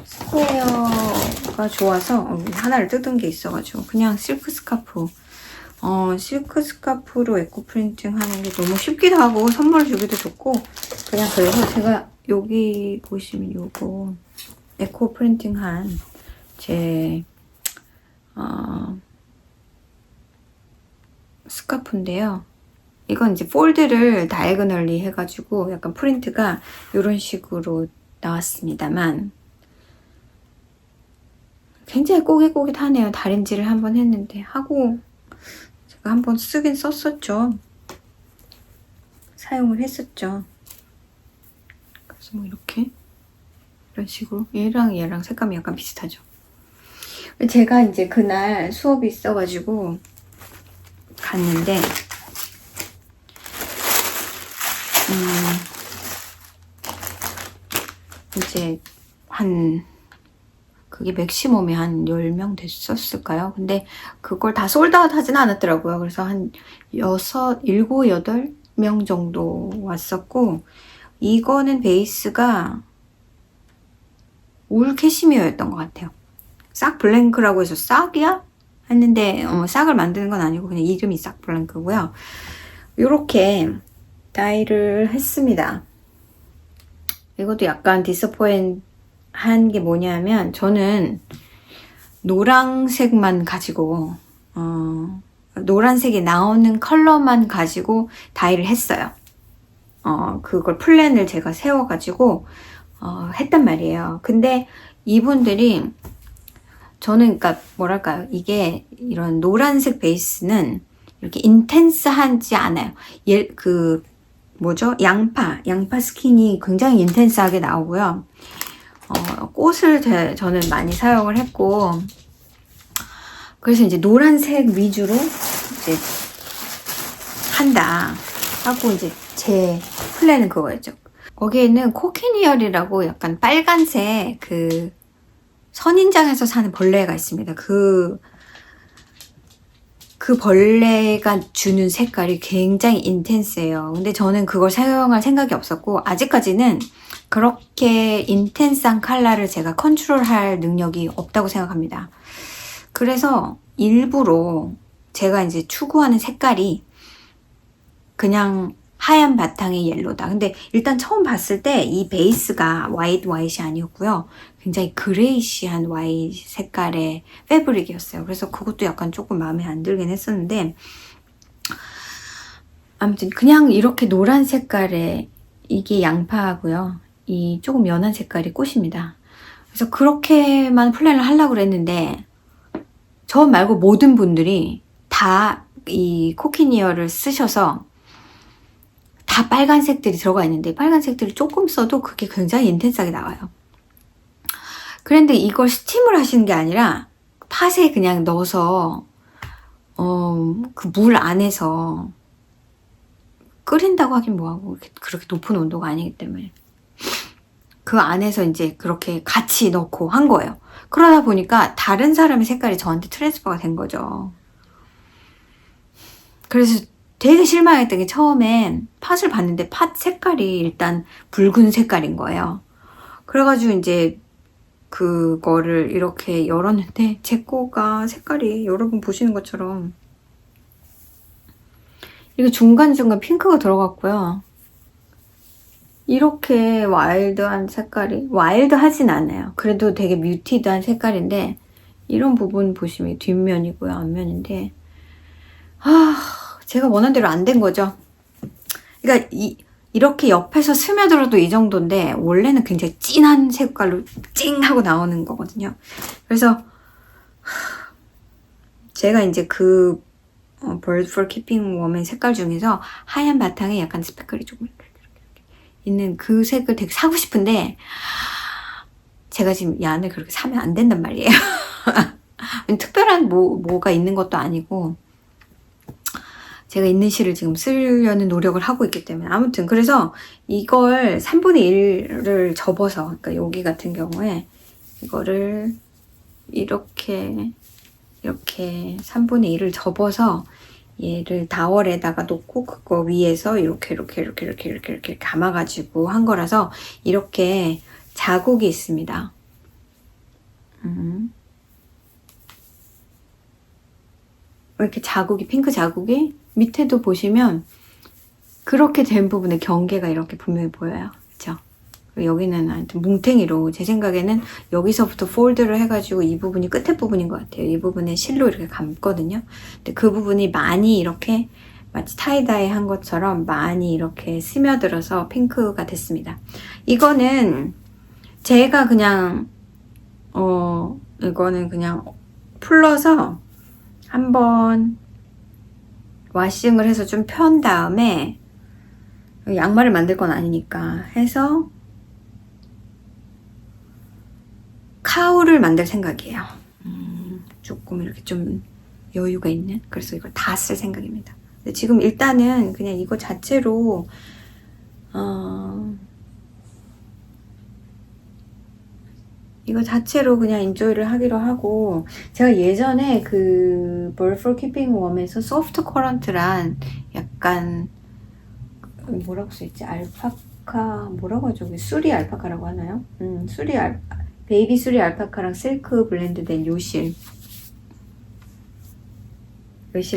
스퀘어가 좋아서 하나를 뜯은 게 있어가지고 그냥 실크 스카프 실크 스카프로 에코 프린팅 하는 게 너무 쉽기도 하고 선물 주기도 좋고 그냥 그래서 제가 여기 보시면 요거 에코 프린팅 한 제 스카프인데요. 이건 이제 폴드를 다이어고널리 해가지고 약간 프린트가 이런 식으로 나왔습니다만 굉장히 꼬깃꼬깃하네요. 다림질을 한번 했는데 하고 제가 한번 쓰긴 썼었죠. 사용을 했었죠. 그래서 뭐 이렇게 이런 식으로. 얘랑 색감이 약간 비슷하죠. 제가 이제 그날 수업이 있어가지고 갔는데, 이제 그게 맥시멈이 한 10명 됐었을까요? 근데 그걸 다 솔드아웃 하진 않았더라고요. 그래서 한 6, 7, 8명 정도 왔었고, 이거는 베이스가 울 캐시미어였던 것 같아요. 싹 블랭크라고 해서 싹이야? 했는데 싹을 만드는 건 아니고 그냥 이름이 싹 블랭크고요. 이렇게 다이를 했습니다. 이것도 약간 디서포인트한 게 뭐냐면, 저는 노란색만 가지고 노란색이 나오는 컬러만 가지고 다이를 했어요. 그걸 플랜을 제가 세워가지고 했단 말이에요. 근데 이분들이, 저는 그러니까 뭐랄까요, 이게 이런 노란색 베이스는 이렇게 인텐스하지 않아요. 양파 스킨이 굉장히 인텐스하게 나오고요. 꽃을 저는 많이 사용을 했고, 그래서 이제 노란색 위주로 이제 한다 하고, 이제 제 플랜은 그거였죠. 거기에는 코키니얼이라고 약간 빨간색 선인장에서 사는 벌레가 있습니다. 그 벌레가 주는 색깔이 굉장히 인텐스해요. 근데 저는 그걸 사용할 생각이 없었고, 아직까지는 그렇게 인텐스한 컬러를 제가 컨트롤할 능력이 없다고 생각합니다. 그래서 일부러 제가 이제 추구하는 색깔이 그냥 하얀 바탕의 옐로다. 근데 일단 처음 봤을 때 이 베이스가 화이트이 아니었고요. 굉장히 그레이시한 화이트 색깔의 패브릭이었어요. 그래서 그것도 약간 조금 마음에 안 들긴 했었는데, 아무튼 그냥 이렇게 노란 색깔의, 이게 양파하고요. 이 조금 연한 색깔이 꽃입니다. 그래서 그렇게만 플랜을 하려고 그랬는데, 저 말고 모든 분들이 다 이 코키니어를 쓰셔서 다 빨간색들이 들어가 있는데, 빨간색들을 조금 써도 그게 굉장히 인텐스하게 나와요. 그런데 이걸 스팀을 하시는 게 아니라 팥에 그냥 넣어서 그 물 안에서 끓인다고 하긴 뭐하고, 그렇게 높은 온도가 아니기 때문에 그 안에서 이제 그렇게 같이 넣고 한 거예요. 그러다 보니까 다른 사람의 색깔이 저한테 트랜스퍼가 된 거죠. 그래서 되게 실망했던 게, 처음엔 팥을 봤는데 팥 색깔이 일단 붉은 색깔인 거예요. 그래가지고 이제 그거를 이렇게 열었는데, 제 거가 색깔이 여러분 보시는 것처럼 이게 중간중간 핑크가 들어갔고요. 이렇게 와일드한 색깔이, 와일드하진 않아요. 그래도 되게 뮤티드한 색깔인데, 이런 부분 보시면 뒷면이고요, 앞면인데, 제가 원한 대로 안 된 거죠. 그러니까 이렇게 옆에서 스며들어도 이 정도인데, 원래는 굉장히 진한 색깔로 찡 하고 나오는 거거든요. 그래서 제가 이제 Bird for Keeping Warm의 색깔 중에서 하얀 바탕에 약간 스패클이 조금 이렇게 있는 그 색을 되게 사고 싶은데, 제가 지금 이 안을 그렇게 사면 안 된단 말이에요. 특별한 뭐가 있는 것도 아니고, 제가 있는 실을 지금 쓰려는 노력을 하고 있기 때문에. 아무튼 그래서 이걸 3분의 1을 접어서, 그러니까 여기 같은 경우에 이거를 이렇게 3분의 1을 접어서 얘를 다월에다가 놓고, 그거 위에서 이렇게 감아가지고 한 거라서 이렇게 자국이 있습니다. 이렇게 자국이, 핑크 자국이 밑에도 보시면 그렇게 된 부분에 경계가 이렇게 분명히 보여요. 그쵸? 여기는 하여튼 뭉탱이로, 제 생각에는 여기서부터 폴드를 해가지고 이 부분이 끝에 부분인 것 같아요. 이 부분에 실로 이렇게 감거든요. 근데 그 부분이 많이 이렇게 마치 타이다이 한 것처럼 많이 이렇게 스며들어서 핑크가 됐습니다. 이거는 제가 그냥 이거는 그냥 풀러서 한번 와싱을 해서 좀 편 다음에, 양말을 만들 건 아니니까 해서 카우를 만들 생각이에요. 조금 이렇게 좀 여유가 있는. 그래서 이걸 다 쓸 생각입니다. 근데 지금 일단은 그냥 이거 자체로 이거 자체로 그냥 인조이를 하기로 하고, 제가 예전에 그 Bird for Keeping Warm에서 소프트 커런트란 약간 뭐라고 써있지? 알파카 뭐라고 하죠? 수리 알파카라고 하나요? 베이비 수리 알파카랑 실크 블렌드된 요실을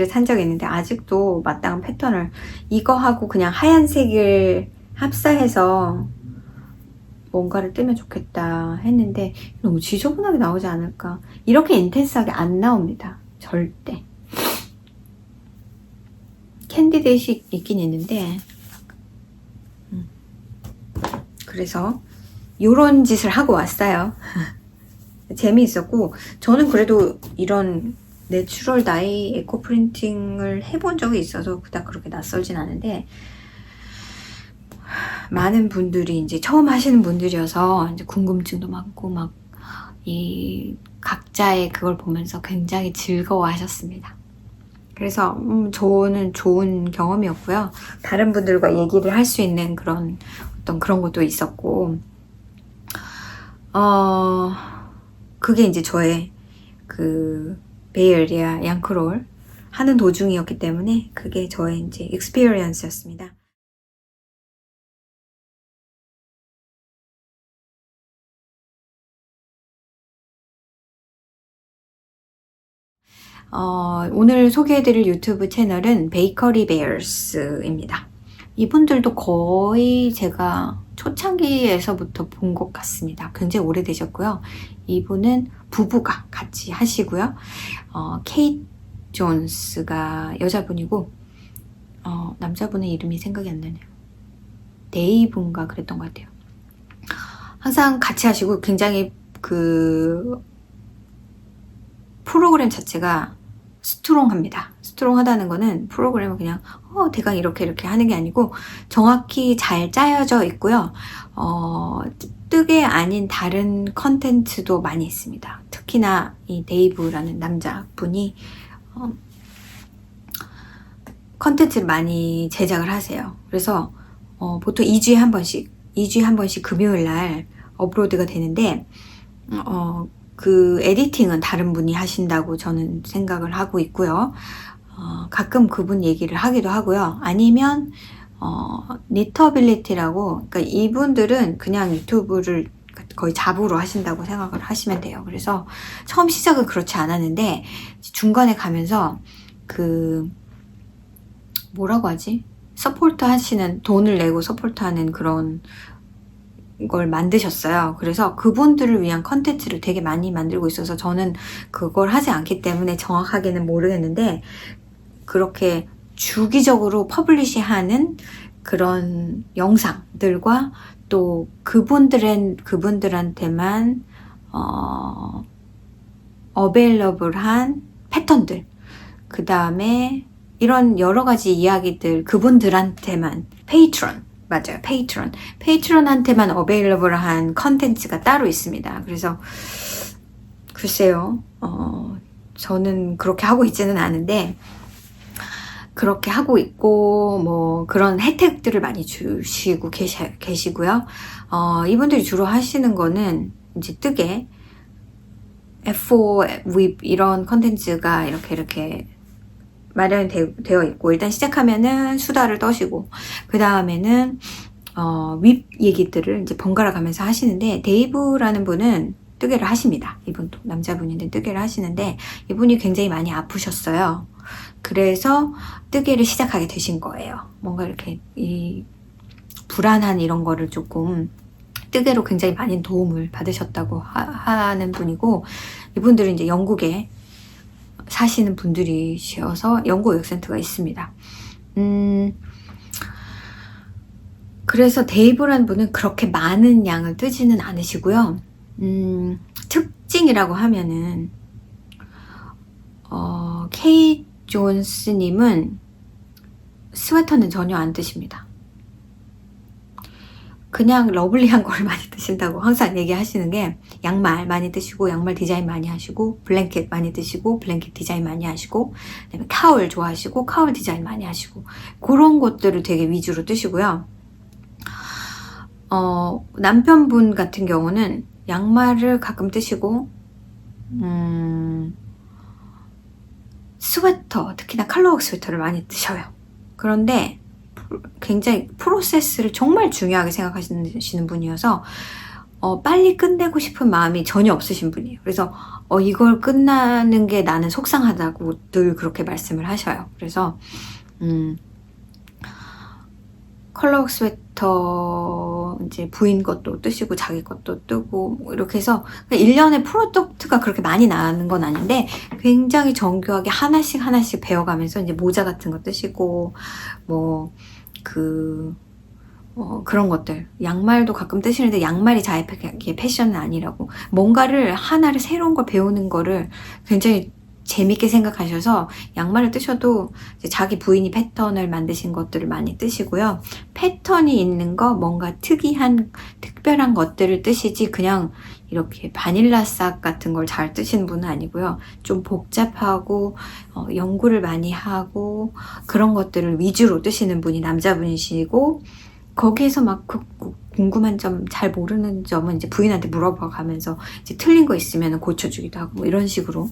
산 적이 있는데, 아직도 마땅한 패턴을 이거하고 그냥 하얀색을 합사해서 뭔가를 뜨면 좋겠다 했는데 너무 지저분하게 나오지 않을까. 이렇게 인텐스하게 안 나옵니다. 절대. 캔디데이시 있긴 있는데 그래서 요런 짓을 하고 왔어요. 재미있었고, 저는 그래도 이런 내추럴 다이 에코 프린팅을 해본 적이 있어서 그닥 그렇게 낯설진 않은데, 많은 분들이 이제 처음 하시는 분들이어서 이제 궁금증도 많고 막 이 각자의 그걸 보면서 굉장히 즐거워하셨습니다. 그래서 저는 좋은 경험이었고요. 다른 분들과 얘기를 할 수 있는 그런 어떤 그런 것도 있었고, 그게 이제 저의 그 베이에리아 양크롤 하는 도중이었기 때문에 그게 저의 이제 익스피리언스였습니다. 오늘 소개해드릴 유튜브 채널은 베이커리 베어스입니다. 이분들도 거의 제가 초창기에서부터 본 것 같습니다. 굉장히 오래되셨고요. 이분은 부부가 같이 하시고요. 케이트 존스가 여자분이고, 남자분의 이름이 생각이 안 나네요. 데이브인가 그랬던 것 같아요. 항상 같이 하시고, 굉장히 그 프로그램 자체가 스트롱합니다. 스트롱하다는 거는 프로그램을 그냥 대강 이렇게 하는 게 아니고 정확히 잘 짜여져 있고요. 뜨개 아닌 다른 컨텐츠도 많이 있습니다. 특히나 이 데이브라는 남자분이 컨텐츠를 많이 제작을 하세요. 그래서 보통 2주에 한 번씩 금요일 날 업로드가 되는데, 그 에디팅은 다른 분이 하신다고 저는 생각을 하고 있고요. 가끔 그분 얘기를 하기도 하고요. 아니면 니터빌리티라고, 그러니까 이분들은 그냥 유튜브를 거의 잡으로 하신다고 생각을 하시면 돼요. 그래서 처음 시작은 그렇지 않았는데 중간에 가면서 그 뭐라고 하지? 서포트 하시는, 돈을 내고 서포트 하는 그런 걸 만드셨어요. 그래서 그분들을 위한 컨텐츠를 되게 많이 만들고 있어서 저는 그걸 하지 않기 때문에 정확하게는 모르겠는데, 그렇게 주기적으로 퍼블리시하는 그런 영상들과 또 그분들한테만 어베일러블한 패턴들, 그 다음에 이런 여러 가지 이야기들, 그분들한테만 맞아요. 페이트론한테만 어베일러블한 컨텐츠가 따로 있습니다. 그래서 글쎄요, 저는 그렇게 하고 있지는 않은데 그렇게 하고 있고, 뭐 그런 혜택들을 많이 주시고 계시고요. 이분들이 주로 하시는 거는 이제 뜨개, F4, 윕 이런 컨텐츠가 이렇게 마련이 되어 있고, 일단 시작하면은 수다를 떠시고, 그 다음에는 윕 얘기들을 이제 번갈아 가면서 하시는데, 데이브라는 분은 뜨개를 하십니다. 이분도 남자분인데 뜨개를 하시는데, 이분이 굉장히 많이 아프셨어요. 그래서 뜨개를 시작하게 되신 거예요. 뭔가 이렇게 이 불안한 이런 거를 조금 뜨개로 굉장히 많은 도움을 받으셨다고 하는 분이고, 이분들은 이제 영국에 사시는 분들이셔서 영국 액센트가 있습니다. 그래서 데이브라는 분은 그렇게 많은 양을 뜨지는 않으시고요. 특징이라고 하면은 케이트 존스님은 스웨터는 전혀 안 뜨십니다. 그냥 러블리한 걸 많이 뜨신다고 항상 얘기하시는 게, 양말 많이 뜨시고 양말 디자인 많이 하시고, 블랭켓 많이 뜨시고 블랭켓 디자인 많이 하시고, 그다음에 카울 좋아하시고 카울 디자인 많이 하시고, 그런 것들을 되게 위주로 뜨시고요. 남편분 같은 경우는 양말을 가끔 뜨시고, 스웨터, 특히나 컬러웍 스웨터를 많이 뜨셔요. 그런데 굉장히 프로세스를 정말 중요하게 생각하시는 분이어서 빨리 끝내고 싶은 마음이 전혀 없으신 분이에요. 그래서 이걸 끝나는 게 나는 속상하다고 늘 그렇게 말씀을 하셔요. 그래서 컬러웍 스웨터 이제 부인 것도 뜨시고 자기 것도 뜨고 뭐 이렇게 해서 1년에 프로덕트가 그렇게 많이 나는 건 아닌데, 굉장히 정교하게 하나씩 배워가면서 이제 모자 같은 거 뜨시고, 그런 것들, 양말도 가끔 뜨시는데, 양말이 자기 패션은 아니라고, 뭔가를 하나를 새로운 걸 배우는 거를 굉장히 재밌게 생각하셔서 양말을 뜨셔도 이제 자기 부인이 패턴을 만드신 것들을 많이 뜨시고요. 패턴이 있는 거, 뭔가 특별한 것들을 뜨시지 그냥 이렇게 바닐라싹 같은 걸 잘 뜨시는 분은 아니고요. 좀 복잡하고 연구를 많이 하고 그런 것들을 위주로 뜨시는 분이 남자분이시고, 거기에서 막 궁금한 점, 잘 모르는 점은 이제 부인한테 물어봐 가면서 이제 틀린 거 있으면 고쳐주기도 하고 뭐 이런 식으로.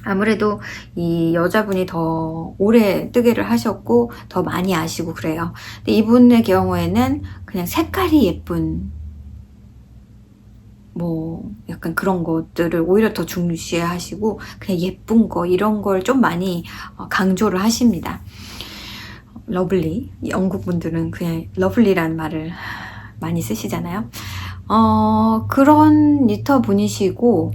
아무래도 이 여자분이 더 오래 뜨개를 하셨고 더 많이 아시고 그래요. 근데 이분의 경우에는 그냥 색깔이 예쁜 약간 그런 것들을 오히려 더 중시하시고, 그냥 예쁜 거 이런 걸 좀 많이 강조를 하십니다. 러블리, 영국 분들은 그냥 러블리라는 말을 많이 쓰시잖아요. 그런 니터 분이시고,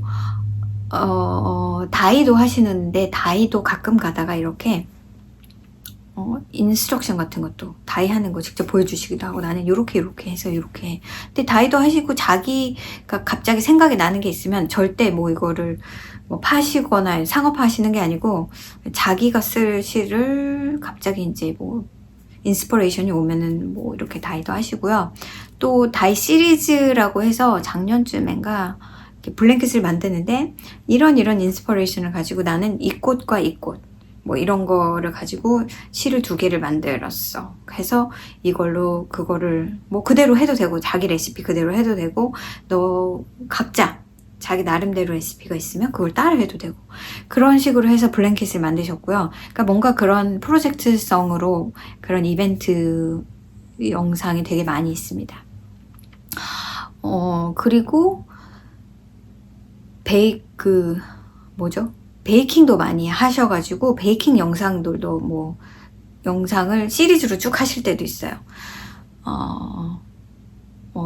다이도 하시는데, 다이도 가끔 가다가 이렇게 인스트럭션 같은 것도 다이 하는 거 직접 보여주시기도 하고, 나는 요렇게 해서 요렇게 해. 근데 다이도 하시고 자기가 갑자기 생각이 나는 게 있으면 절대 이거를 파시거나 상업화하시는 게 아니고, 자기가 쓸 시를 갑자기 이제 인스퍼레이션이 오면은 이렇게 다이도 하시고요. 또 다이 시리즈라고 해서 작년쯤인가 블랭켓을 만드는데, 이런 인스퍼레이션을 가지고 나는 이 꽃과 이 꽃 이런 거를 가지고 시를 2개를 만들었어. 해서 이걸로 그거를 그대로 해도 되고, 자기 레시피 그대로 해도 되고, 각자 자기 나름대로 레시피가 있으면 그걸 따라 해도 되고, 그런 식으로 해서 블랭켓을 만드셨고요. 그러니까 뭔가 그런 프로젝트성으로 그런 이벤트 영상이 되게 많이 있습니다. 그리고 베이킹도 많이 하셔가지고, 베이킹 영상들도 영상을 시리즈로 쭉 하실 때도 있어요.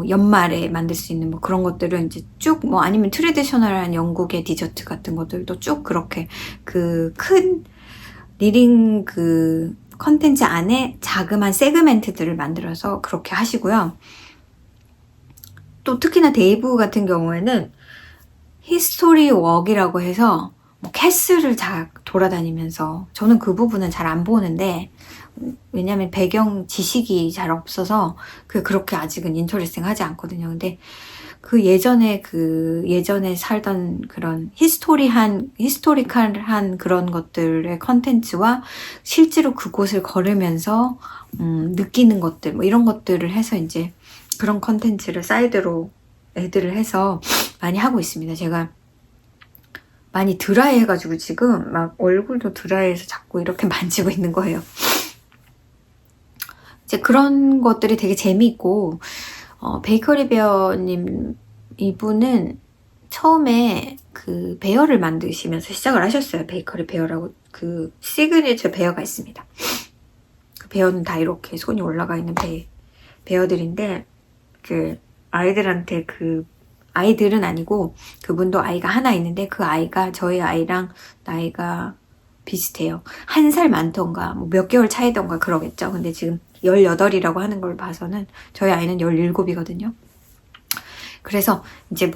연말에 만들 수 있는 그런 것들은 이제 쭉, 아니면 트레디셔널한 영국의 디저트 같은 것들도 쭉 그렇게 큰 리딩 컨텐츠 안에 자그마한 세그멘트들을 만들어서 그렇게 하시고요. 또 특히나 데이브 같은 경우에는 히스토리 웍이라고 해서 캐슬을 잘 돌아다니면서, 저는 그 부분은 잘 안 보는데, 왜냐면 배경 지식이 잘 없어서 그렇게 아직은 인터레스팅하지 않거든요. 근데 예전에 살던 그런 히스토리컬한 그런 것들의 컨텐츠와 실제로 그곳을 걸으면서 느끼는 것들 이런 것들을 해서 이제 그런 컨텐츠를 사이드로 애들을 해서 많이 하고 있습니다. 제가 많이 드라이 해가지고 지금 막 얼굴도 드라이해서 자꾸 이렇게 만지고 있는 거예요. 이제 그런 것들이 되게 재미있고, 베이커리 베어님 이분은 처음에 베어를 만드시면서 시작을 하셨어요. 베이커리 베어라고 시그니처 베어가 있습니다. 그 베어는 다 이렇게 손이 올라가 있는 베어들인데, 아이들한테 아이들은 아니고 그분도 아이가 하나 있는데, 그 아이가 저희 아이랑 나이가 비슷해요. 1살 많던가 몇 개월 차이던가 그러겠죠. 근데 지금 18이라고 하는 걸 봐서는 저희 아이는 17이거든요. 그래서 이제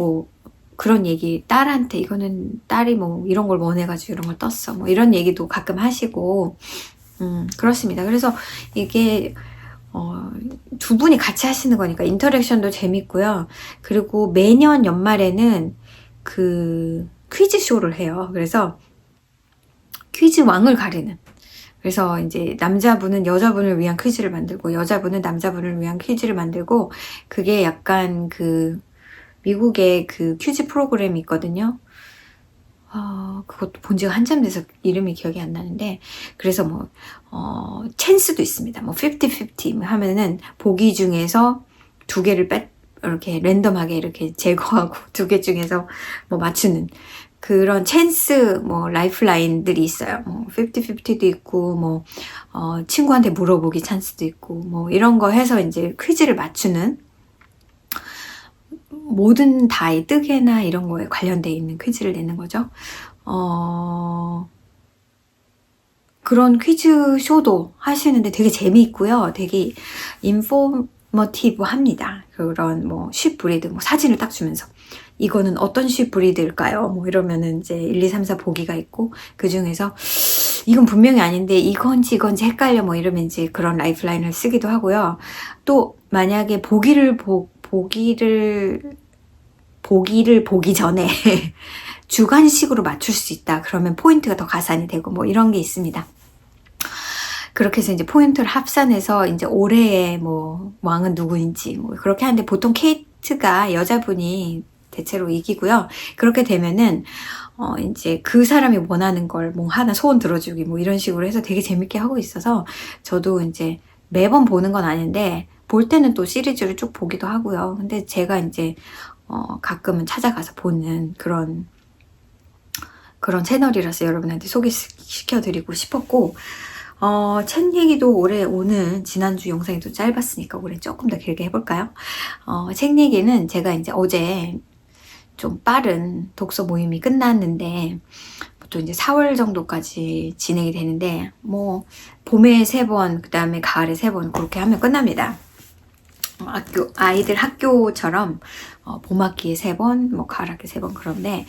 그런 얘기, 딸한테 이거는 딸이 이런 걸 원해가지고 이런 걸 떴어 이런 얘기도 가끔 하시고, 그렇습니다. 그래서 이게 두 분이 같이 하시는 거니까 인터랙션도 재밌고요. 그리고 매년 연말에는 그 퀴즈 쇼를 해요. 그래서 퀴즈 왕을 가리는. 그래서 이제 남자분은 여자분을 위한 퀴즈를 만들고 여자분은 남자분을 위한 퀴즈를 만들고 그게 약간 그 미국의 그 퀴즈 프로그램이 있거든요. 그것도 본 지가 한참 돼서 이름이 기억이 안 나는데 그래서 뭐 찬스도 있습니다. 뭐 50-50 하면은 보기 중에서 두 개를 이렇게 랜덤하게 이렇게 제거하고 두 개 중에서 뭐 맞추는 그런 찬스 뭐 라이프라인들이 있어요. 뭐 50-50도 있고 뭐 친구한테 물어보기 찬스도 있고 뭐 이런 거 해서 이제 퀴즈를 맞추는 모든 다이 뜨개나 이런 거에 관련돼 있는 퀴즈를 내는 거죠. 그런 퀴즈 쇼도 하시는데 되게 재미있고요. 되게 인포머티브합니다. 그런 뭐 쉽 브리드 뭐 사진을 딱 주면서 이거는 어떤 쉽 브리드일까요? 뭐 이러면은 이제 1, 2, 3, 4 보기가 있고 그 중에서 이건 분명히 아닌데 이건지 헷갈려 뭐 이러면 이제 그런 라이프라인을 쓰기도 하고요. 또 만약에 보기를 보기 전에 주관식으로 맞출 수 있다. 그러면 포인트가 더 가산이 되고 뭐 이런 게 있습니다. 그렇게 해서 이제 포인트를 합산해서 이제 올해의 뭐 왕은 누구인지 뭐 그렇게 하는데 보통 케이트가 여자분이 대체로 이기고요. 그렇게 되면은 이제 그 사람이 원하는 걸 뭐 하나 소원 들어주기 뭐 이런 식으로 해서 되게 재밌게 하고 있어서 저도 이제 매번 보는 건 아닌데 볼 때는 또 시리즈를 쭉 보기도 하고요. 근데 제가 이제 가끔은 찾아가서 보는 그런 채널이라서 여러분한테 소개시켜드리고 싶었고 책 얘기도 오늘 지난주 영상이 또 짧았으니까 올해 조금 더 길게 해볼까요? 책 얘기는 제가 이제 어제 좀 빠른 독서 모임이 끝났는데 보통 이제 4월 정도까지 진행이 되는데 뭐 봄에 3번 그 다음에 가을에 3번 그렇게 하면 끝납니다. 아이들 학교처럼 봄학기에 3번 뭐 가을학기에 3번 그런데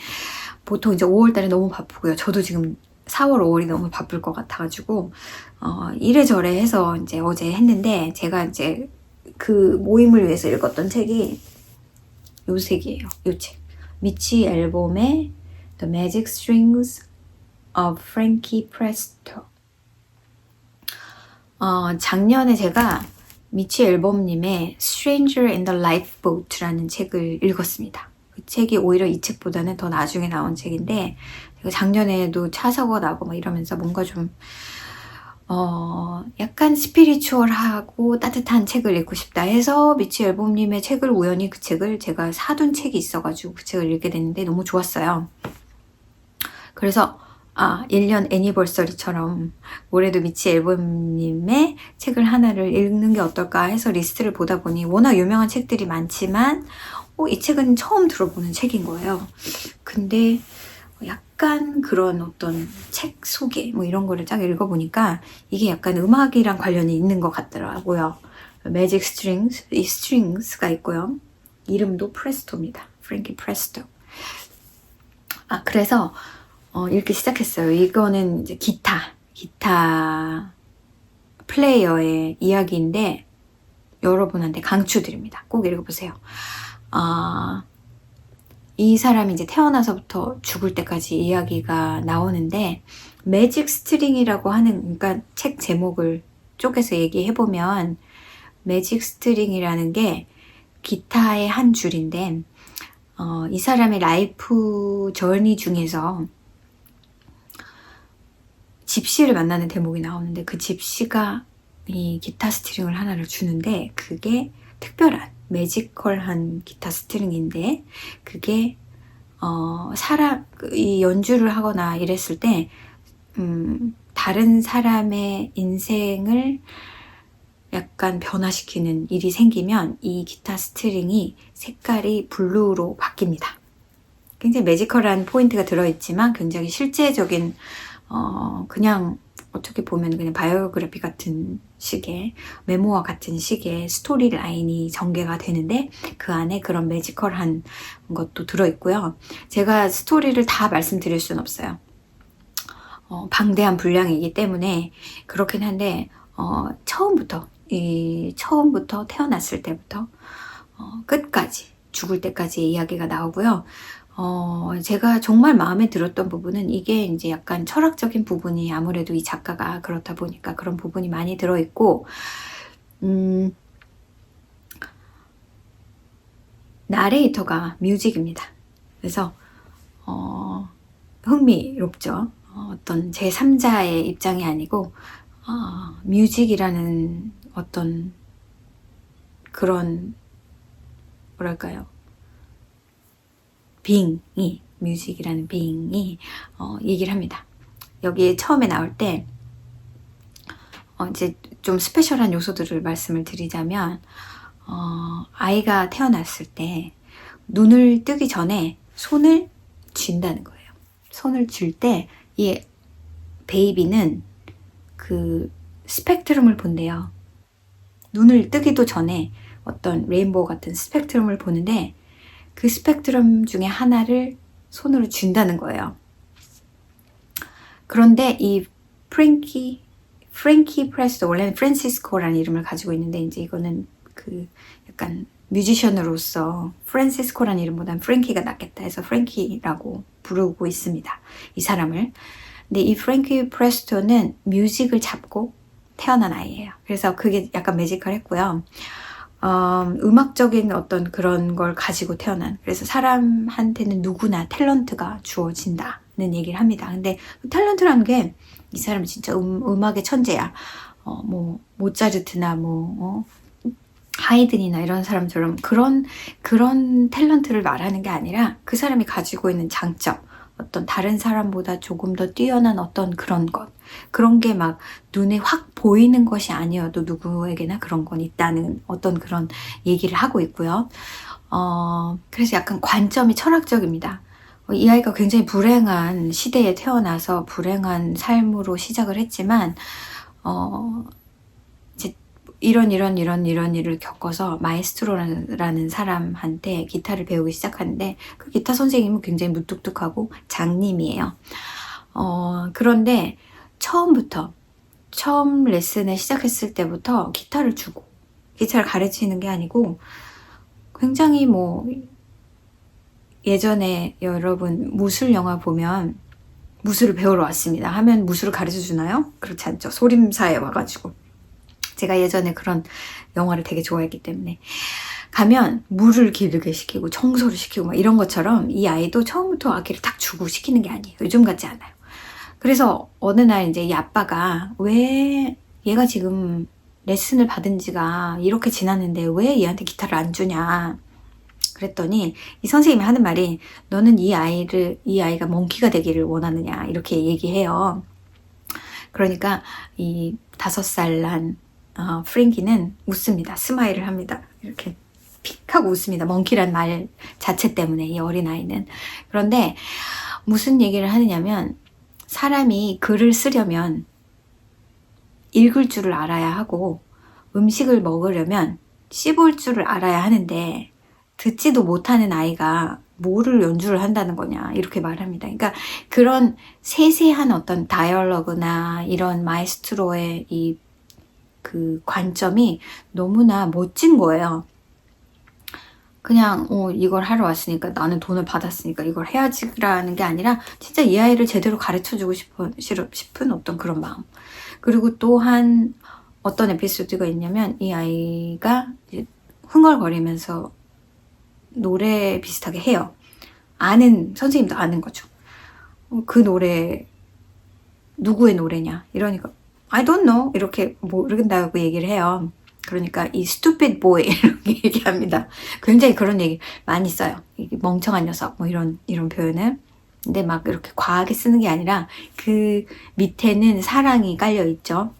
보통 이제 5월달에 너무 바쁘고요. 저도 지금 4월, 5월이 너무 바쁠 것 같아가지고 이래저래 해서 이제 어제 했는데 제가 이제 그 모임을 위해서 읽었던 책이 요 책이에요. 요 책. 미치 앨범의 The Magic Strings of Frankie Presto. 작년에 제가 미치 앨범님의 Stranger in the Lifeboat라는 책을 읽었습니다. 그 책이 오히려 이 책보다는 더 나중에 나온 책인데 제가 작년에도 차 사고 나고 막 이러면서 뭔가 좀 약간 스피리추얼하고 따뜻한 책을 읽고 싶다 해서 미치 앨범님의 책을 우연히 그 책을 제가 사둔 책이 있어가지고 그 책을 읽게 됐는데 너무 좋았어요. 그래서 1년 애니버서리처럼 올해도 미치 앨범님의 책을 하나를 읽는 게 어떨까 해서 리스트를 보다 보니 워낙 유명한 책들이 많지만 이 책은 처음 들어보는 책인 거예요. 근데 약간 그런 어떤 책 소개 뭐 이런 거를 쫙 읽어보니까 이게 약간 음악이랑 관련이 있는 것 같더라고요. 매직 스트링스, 이 스트링스가 있고요. 이름도 프레스토입니다. 프랭키 프레스토. 그래서 읽기 시작했어요. 이거는 이제 기타 플레이어의 이야기인데 여러분한테 강추드립니다. 꼭 읽어보세요. 이 사람이 이제 태어나서부터 죽을 때까지 이야기가 나오는데 매직 스트링이라고 하는 그러니까 책 제목을 쪼개서 얘기해보면 매직 스트링이라는 게 기타의 한 줄인데 이 사람의 라이프 저니 중에서 집시를 만나는 대목이 나오는데 그 집시가 이 기타 스트링을 하나를 주는데 그게 특별한 매지컬한 기타 스트링인데 그게 이 연주를 하거나 이랬을 때 다른 사람의 인생을 약간 변화시키는 일이 생기면 이 기타 스트링이 색깔이 블루로 바뀝니다. 굉장히 매지컬한 포인트가 들어있지만 굉장히 실제적인 그냥 어떻게 보면 그냥 바이오그래피 같은 식의 메모와 같은 식의 스토리 라인이 전개가 되는데 그 안에 그런 매지컬한 것도 들어있고요. 제가 스토리를 다 말씀드릴 수는 없어요. 방대한 분량이기 때문에 그렇긴 한데 처음부터 태어났을 때부터 끝까지 죽을 때까지 이야기가 나오고요. 제가 정말 마음에 들었던 부분은 이게 이제 약간 철학적인 부분이 아무래도 이 작가가 그렇다 보니까 그런 부분이 많이 들어있고, 나레이터가 뮤직입니다. 그래서 흥미롭죠. 어떤 제3자의 입장이 아니고 뮤직이라는 어떤 그런 뭐랄까요, 뮤직이라는 빙이 얘기를 합니다. 여기 처음에 나올 때 이제 좀 스페셜한 요소들을 말씀을 드리자면, 아이가 태어났을 때 눈을 뜨기 전에 손을 쥔다는 거예요. 손을 쥘 때 이 베이비는 그 스펙트럼을 본대요. 눈을 뜨기도 전에 어떤 레인보우 같은 스펙트럼을 보는데 그 스펙트럼 중에 하나를 손으로 쥔다는 거예요. 그런데 이 프랭키 프레스토, 원래는 프란시스코라는 이름을 가지고 있는데 이제 이거는 그 약간 뮤지션으로서 프란시스코라는 이름보다는 프랭키가 낫겠다 해서 프랭키라고 부르고 있습니다, 이 사람을. 근데 이 프랭키 프레스토는 뮤직을 잡고 태어난 아이예요. 그래서 그게 약간 매지컬했고요. 음악적인 어떤 그런 걸 가지고 태어난, 그래서 사람한테는 누구나 탤런트가 주어진다는 얘기를 합니다. 근데 그 탤런트라는 게 이 사람이 진짜 음악의 천재야. 뭐 모차르트나 하이든이나 이런 사람처럼 그런 탤런트를 말하는 게 아니라 그 사람이 가지고 있는 장점, 어떤 다른 사람보다 조금 더 뛰어난 어떤 그런 것, 그런 게 막 눈에 확 보이는 것이 아니어도 누구에게나 그런 건 있다는 어떤 그런 얘기를 하고 있고요. 그래서 약간 관점이 철학적입니다. 이 아이가 굉장히 불행한 시대에 태어나서 불행한 삶으로 시작을 했지만 이제 이런 일을 겪어서 마에스트로라는 사람한테 기타를 배우기 시작하는데, 그 기타 선생님은 굉장히 무뚝뚝하고 장님이에요. 그런데 처음 레슨을 시작했을 때부터 기타를 주고, 기타를 가르치는 게 아니고 굉장히 예전에 여러분 무술 영화 보면 무술을 배우러 왔습니다 하면 무술을 가르쳐 주나요? 그렇지 않죠. 소림사에 와가지고. 제가 예전에 그런 영화를 되게 좋아했기 때문에 가면 물을 기르게 시키고 청소를 시키고 막 이런 것처럼 이 아이도 처음부터 악기를 딱 주고 시키는 게 아니에요. 요즘 같지 않아요. 그래서 어느 날 이제 이 아빠가 왜 얘가 지금 레슨을 받은 지가 이렇게 지났는데 왜 얘한테 기타를 안 주냐 그랬더니 이 선생님이 하는 말이, 너는 이 아이가 몽키가 되기를 원하느냐 이렇게 얘기해요. 그러니까 이 5살 난 프랭키는 웃습니다. 스마일을 합니다. 이렇게 픽 하고 웃습니다. 몽키란 말 자체 때문에, 이 어린아이는. 그런데 무슨 얘기를 하느냐면, 사람이 글을 쓰려면 읽을 줄을 알아야 하고 음식을 먹으려면 씹을 줄을 알아야 하는데 듣지도 못하는 아이가 뭐를 연주를 한다는 거냐 이렇게 말합니다. 그러니까 그런 세세한 어떤 다이얼로그나 이런 마에스트로의 이 그 관점이 너무나 멋진 거예요. 그냥 이걸 하러 왔으니까, 나는 돈을 받았으니까 이걸 해야지라는 게 아니라 진짜 이 아이를 제대로 가르쳐주고 싶은 어떤 그런 마음. 그리고 또한 어떤 에피소드가 있냐면, 이 아이가 이제 흥얼거리면서 노래 비슷하게 해요. 선생님도 아는 거죠. 그 노래 누구의 노래냐 이러니까 I don't know 이렇게 모른다고 얘기를 해요. 그러니까 이 stupid boy 이렇게 얘기합니다. 굉장히 그런 얘기 많이 써요. 멍청한 녀석 이런 표현을. 근데 막 이렇게 과하게 쓰는 게 아니라 그 밑에는 사랑이 깔려 있죠.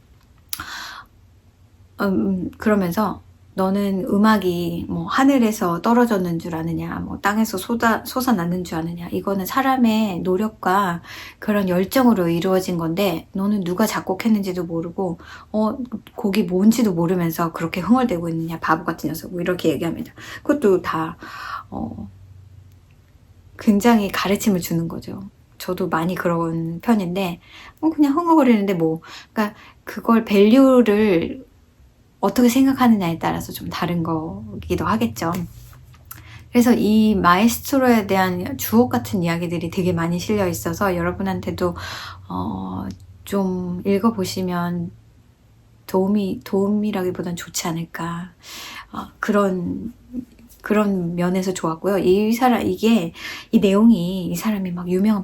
그러면서 너는 음악이 하늘에서 떨어졌는 줄 아느냐, 땅에서 솟아나는 줄 아느냐, 이거는 사람의 노력과 그런 열정으로 이루어진 건데, 너는 누가 작곡했는지도 모르고 곡이 뭔지도 모르면서 그렇게 흥얼대고 있느냐, 바보 같은 녀석, 이렇게 얘기합니다. 그것도 다 굉장히 가르침을 주는 거죠. 저도 많이 그런 편인데 그냥 흥얼거리는데 그러니까 그걸 밸류를 어떻게 생각하느냐에 따라서 좀 다른 거기도 하겠죠. 그래서 이 마에스트로에 대한 주옥 같은 이야기들이 되게 많이 실려 있어서 여러분한테도 좀 읽어보시면 도움이라기보단 좋지 않을까. 그런 면에서 좋았고요. 이 내용이 이 사람이 막 유명한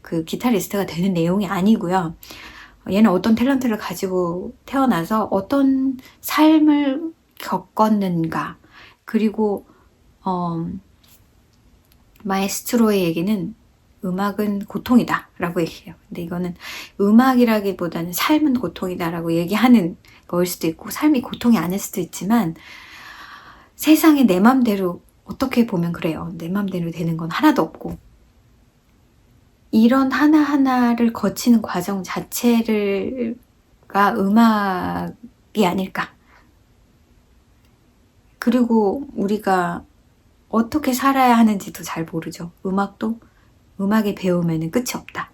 그 기타리스트가 되는 내용이 아니고요. 얘는 어떤 탤런트를 가지고 태어나서 어떤 삶을 겪었는가. 그리고 마에스트로의 얘기는 음악은 고통이다 라고 얘기해요. 근데 이거는 음악이라기보다는 삶은 고통이다 라고 얘기하는 거일 수도 있고, 삶이 고통이 아닐 수도 있지만 세상에 내 맘대로, 어떻게 보면 그래요. 내 맘대로 되는 건 하나도 없고, 이런 하나하나를 거치는 과정 자체가 음악이 아닐까. 그리고 우리가 어떻게 살아야 하는지도 잘 모르죠. 음악에 배우면은 끝이 없다.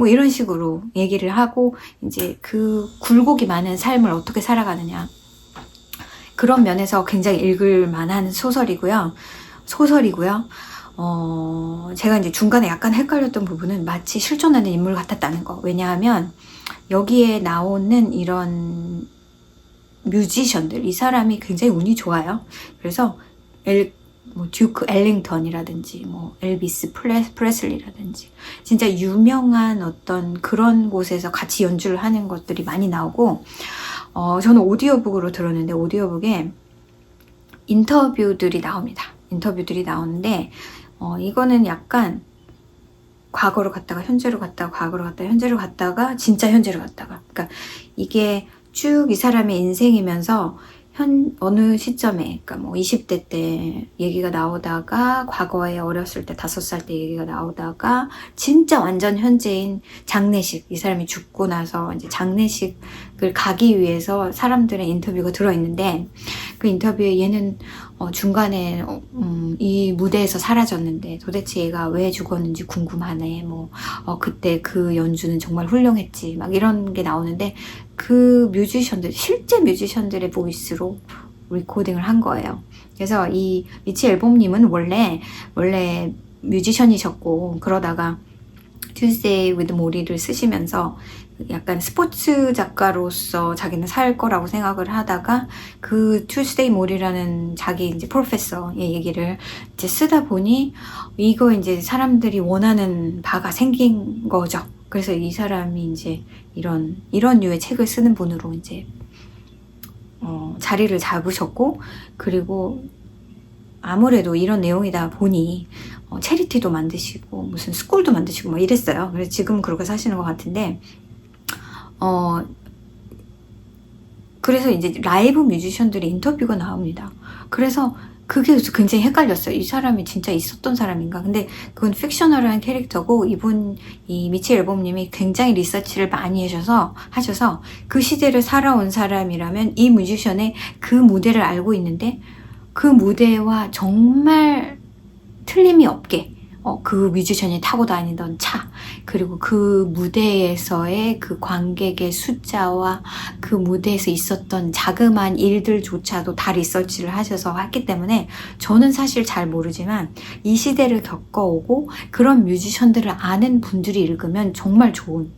이런 식으로 얘기를 하고, 이제 그 굴곡이 많은 삶을 어떻게 살아가느냐. 그런 면에서 굉장히 읽을 만한 소설이고요. 제가 이제 중간에 약간 헷갈렸던 부분은 마치 실존하는 인물 같았다는 거. 왜냐하면 여기에 나오는 이런 뮤지션들, 이 사람이 굉장히 운이 좋아요. 그래서 듀크 엘링턴이라든지 엘비스 프레슬리라든지 진짜 유명한 어떤 그런 곳에서 같이 연주를 하는 것들이 많이 나오고, 저는 오디오북으로 들었는데 오디오북에 인터뷰들이 나옵니다. 인터뷰들이 나오는데 이거는 약간 과거로 갔다가 현재로 갔다가 과거로 갔다가 현재로 갔다가 진짜 현재로 갔다가, 그러니까 이게 쭉 이 사람의 인생이면서 어느 시점에, 그러니까 20대 때 얘기가 나오다가 과거에 어렸을 때 5살 때 얘기가 나오다가 진짜 완전 현재인 장례식, 이 사람이 죽고 나서 이제 장례식을 가기 위해서 사람들의 인터뷰가 들어있는데, 그 인터뷰에 얘는 중간에 이 무대에서 사라졌는데 도대체 얘가 왜 죽었는지 궁금하네. 그때 그 연주는 정말 훌륭했지. 막 이런 게 나오는데, 그 뮤지션들, 실제 뮤지션들의 보이스로 리코딩을 한 거예요. 그래서 이 미치 앨범님은 원래 뮤지션이셨고, 그러다가 Tuesday with Morrie를 쓰시면서 약간 스포츠 작가로서 자기는 살 거라고 생각을 하다가 그 Tuesday Morrie라는 자기 이제 프로페서의 얘기를 이제 쓰다 보니 이거 이제 사람들이 원하는 바가 생긴 거죠. 그래서 이 사람이 이제 이런 류의 책을 쓰는 분으로 이제 자리를 잡으셨고, 그리고 아무래도 이런 내용이다 보니 체리티도 만드시고 무슨 스쿨도 만드시고 막 이랬어요. 그래서 지금 그렇게 사시는 것 같은데, 그래서 이제 라이브 뮤지션들의 인터뷰가 나옵니다. 그래서 그게 굉장히 헷갈렸어요. 이 사람이 진짜 있었던 사람인가? 근데 그건 픽셔널한 캐릭터고, 이 미치 앨범님이 굉장히 리서치를 많이 하셔서 그 시대를 살아온 사람이라면 이 뮤지션의 그 무대를 알고 있는데, 그 무대와 정말 틀림이 없게 그 뮤지션이 타고 다니던 차, 그리고 그 무대에서의 그 관객의 숫자와 그 무대에서 있었던 자그마한 일들조차도 다 리서치를 하셔서 했기 때문에, 저는 사실 잘 모르지만 이 시대를 겪어오고 그런 뮤지션들을 아는 분들이 읽으면 정말 좋은,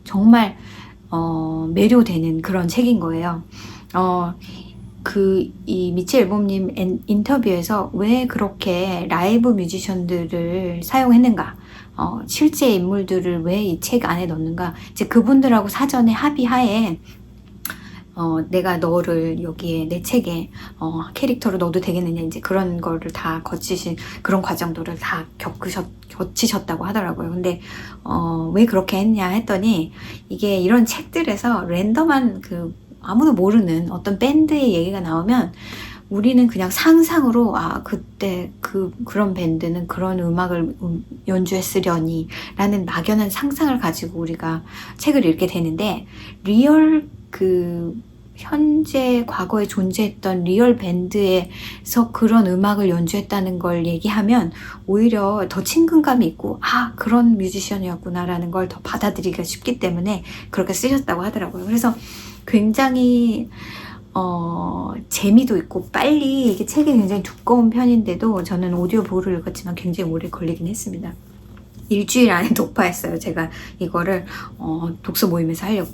정말 매료되는 그런 책인 거예요. 이 미치 앨범님 인터뷰에서 왜 그렇게 라이브 뮤지션들을 사용했는가, 실제 인물들을 왜 이 책 안에 넣는가, 이제 그분들하고 사전에 합의하에 내가 너를 여기에 내 책에 캐릭터로 넣어도 되겠느냐, 이제 그런 거를 다 거치신, 그런 과정들을 다 거치셨다고 하더라고요. 근데 왜 그렇게 했냐 했더니, 이게 이런 책들에서 랜덤한 아무도 모르는 어떤 밴드의 얘기가 나오면 우리는 그냥 상상으로 그때 그런 밴드는 그런 음악을 연주했으려니 라는 막연한 상상을 가지고 우리가 책을 읽게 되는데, 리얼 현재 과거에 존재했던 리얼 밴드에서 그런 음악을 연주했다는 걸 얘기하면 오히려 더 친근감이 있고 그런 뮤지션이었구나 라는 걸 더 받아들이기가 쉽기 때문에 그렇게 쓰셨다고 하더라고요. 그래서 굉장히 재미도 있고 빨리, 이게 책이 굉장히 두꺼운 편인데도 저는 오디오북을 읽었지만 굉장히 오래 걸리긴 했습니다. 일주일 안에 독파했어요. 제가 이거를 독서 모임에서 하려고.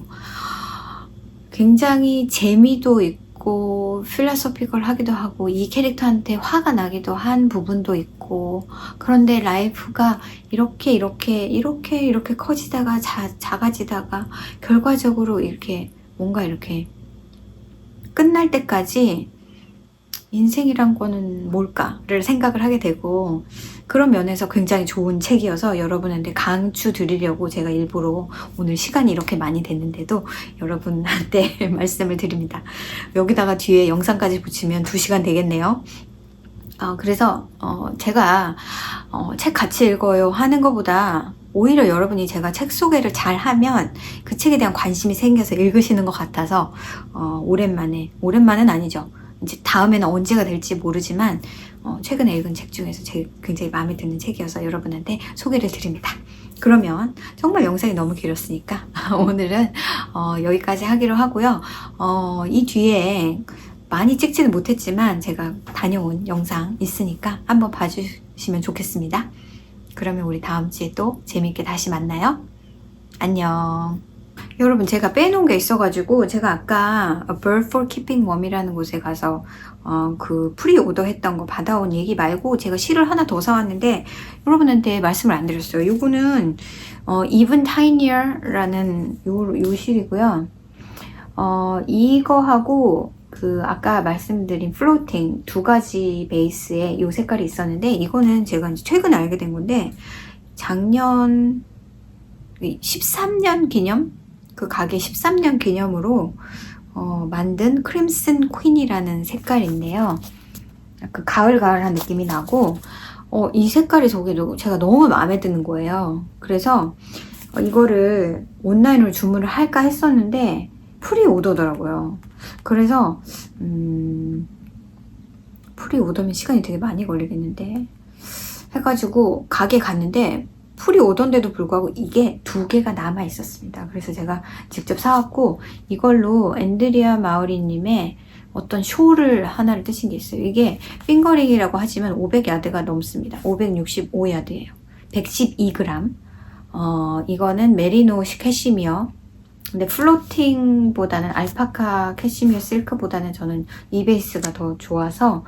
굉장히 재미도 있고 필로소피컬하기도 하고 이 캐릭터한테 화가 나기도 한 부분도 있고, 그런데 라이프가 이렇게 커지다가 작아지다가 결과적으로 이렇게 뭔가 이렇게 끝날 때까지 인생이란 거는 뭘까를 생각을 하게 되고, 그런 면에서 굉장히 좋은 책이어서 여러분한테 강추 드리려고 제가 일부러 오늘 시간이 이렇게 많이 됐는데도 여러분한테 말씀을 드립니다. 여기다가 뒤에 영상까지 붙이면 2시간 되겠네요. 그래서 제가 책 같이 읽어요 하는 것보다 오히려 여러분이 제가 책 소개를 잘 하면 그 책에 대한 관심이 생겨서 읽으시는 것 같아서 오랜만은 아니죠. 이제 다음에는 언제가 될지 모르지만 최근에 읽은 책 중에서 굉장히 마음에 드는 책이어서 여러분한테 소개를 드립니다. 그러면 정말 영상이 너무 길었으니까 오늘은 여기까지 하기로 하고요. 이 뒤에 많이 찍지는 못했지만 제가 다녀온 영상 있으니까 한번 봐주시면 좋겠습니다. 그러면 우리 다음 주에 또 재밌게 다시 만나요. 안녕. 여러분, 제가 빼놓은 게 있어가지고 제가 아까 A Bird for Keeping Warm이라는 곳에 가서 그 프리오더 했던 거 받아온 얘기 말고 제가 시를 하나 더 사왔는데 여러분한테 말씀을 안 드렸어요. 요거는 Even Tinier라는 요 실이고요. 이거하고 그 아까 말씀드린 플로팅 2가지 베이스에 요 색깔이 있었는데, 이거는 제가 이제 최근에 알게 된 건데 작년 13년 기념, 그 가게 13년 기념으로 만든 크림슨 퀸이라는 색깔인데요. 그 가을가을한 느낌이 나고 이 색깔이 제가 너무 마음에 드는 거예요. 그래서 이거를 온라인으로 주문을 할까 했었는데 프리오더더라고요. 그래서 프리오더면 시간이 되게 많이 걸리겠는데 해가지고 가게 갔는데 프리오더인데도 불구하고 이게 2개가 남아 있었습니다. 그래서 제가 직접 사왔고, 이걸로 앤드리아 마우리님의 어떤 쇼를 하나를 뜨신 게 있어요. 이게 핑거링이라고 하지만 500야드가 넘습니다. 565야드예요. 112g. 이거는 메리노 캐시미어. 근데 플로팅보다는 알파카 캐시미어 실크보다는 저는 이 베이스가 더 좋아서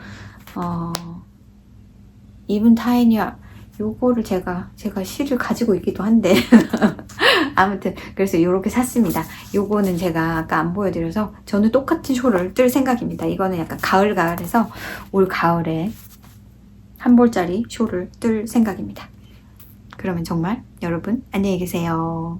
이븐 타이니어, 요거를 제가 실을 가지고 있기도 한데 아무튼 그래서 요렇게 샀습니다. 요거는 제가 아까 안 보여드려서 저는 똑같은 쇼를 뜰 생각입니다. 이거는 약간 가을가을해서 올 가을에 한 볼짜리 쇼를 뜰 생각입니다. 그러면 정말 여러분 안녕히 계세요.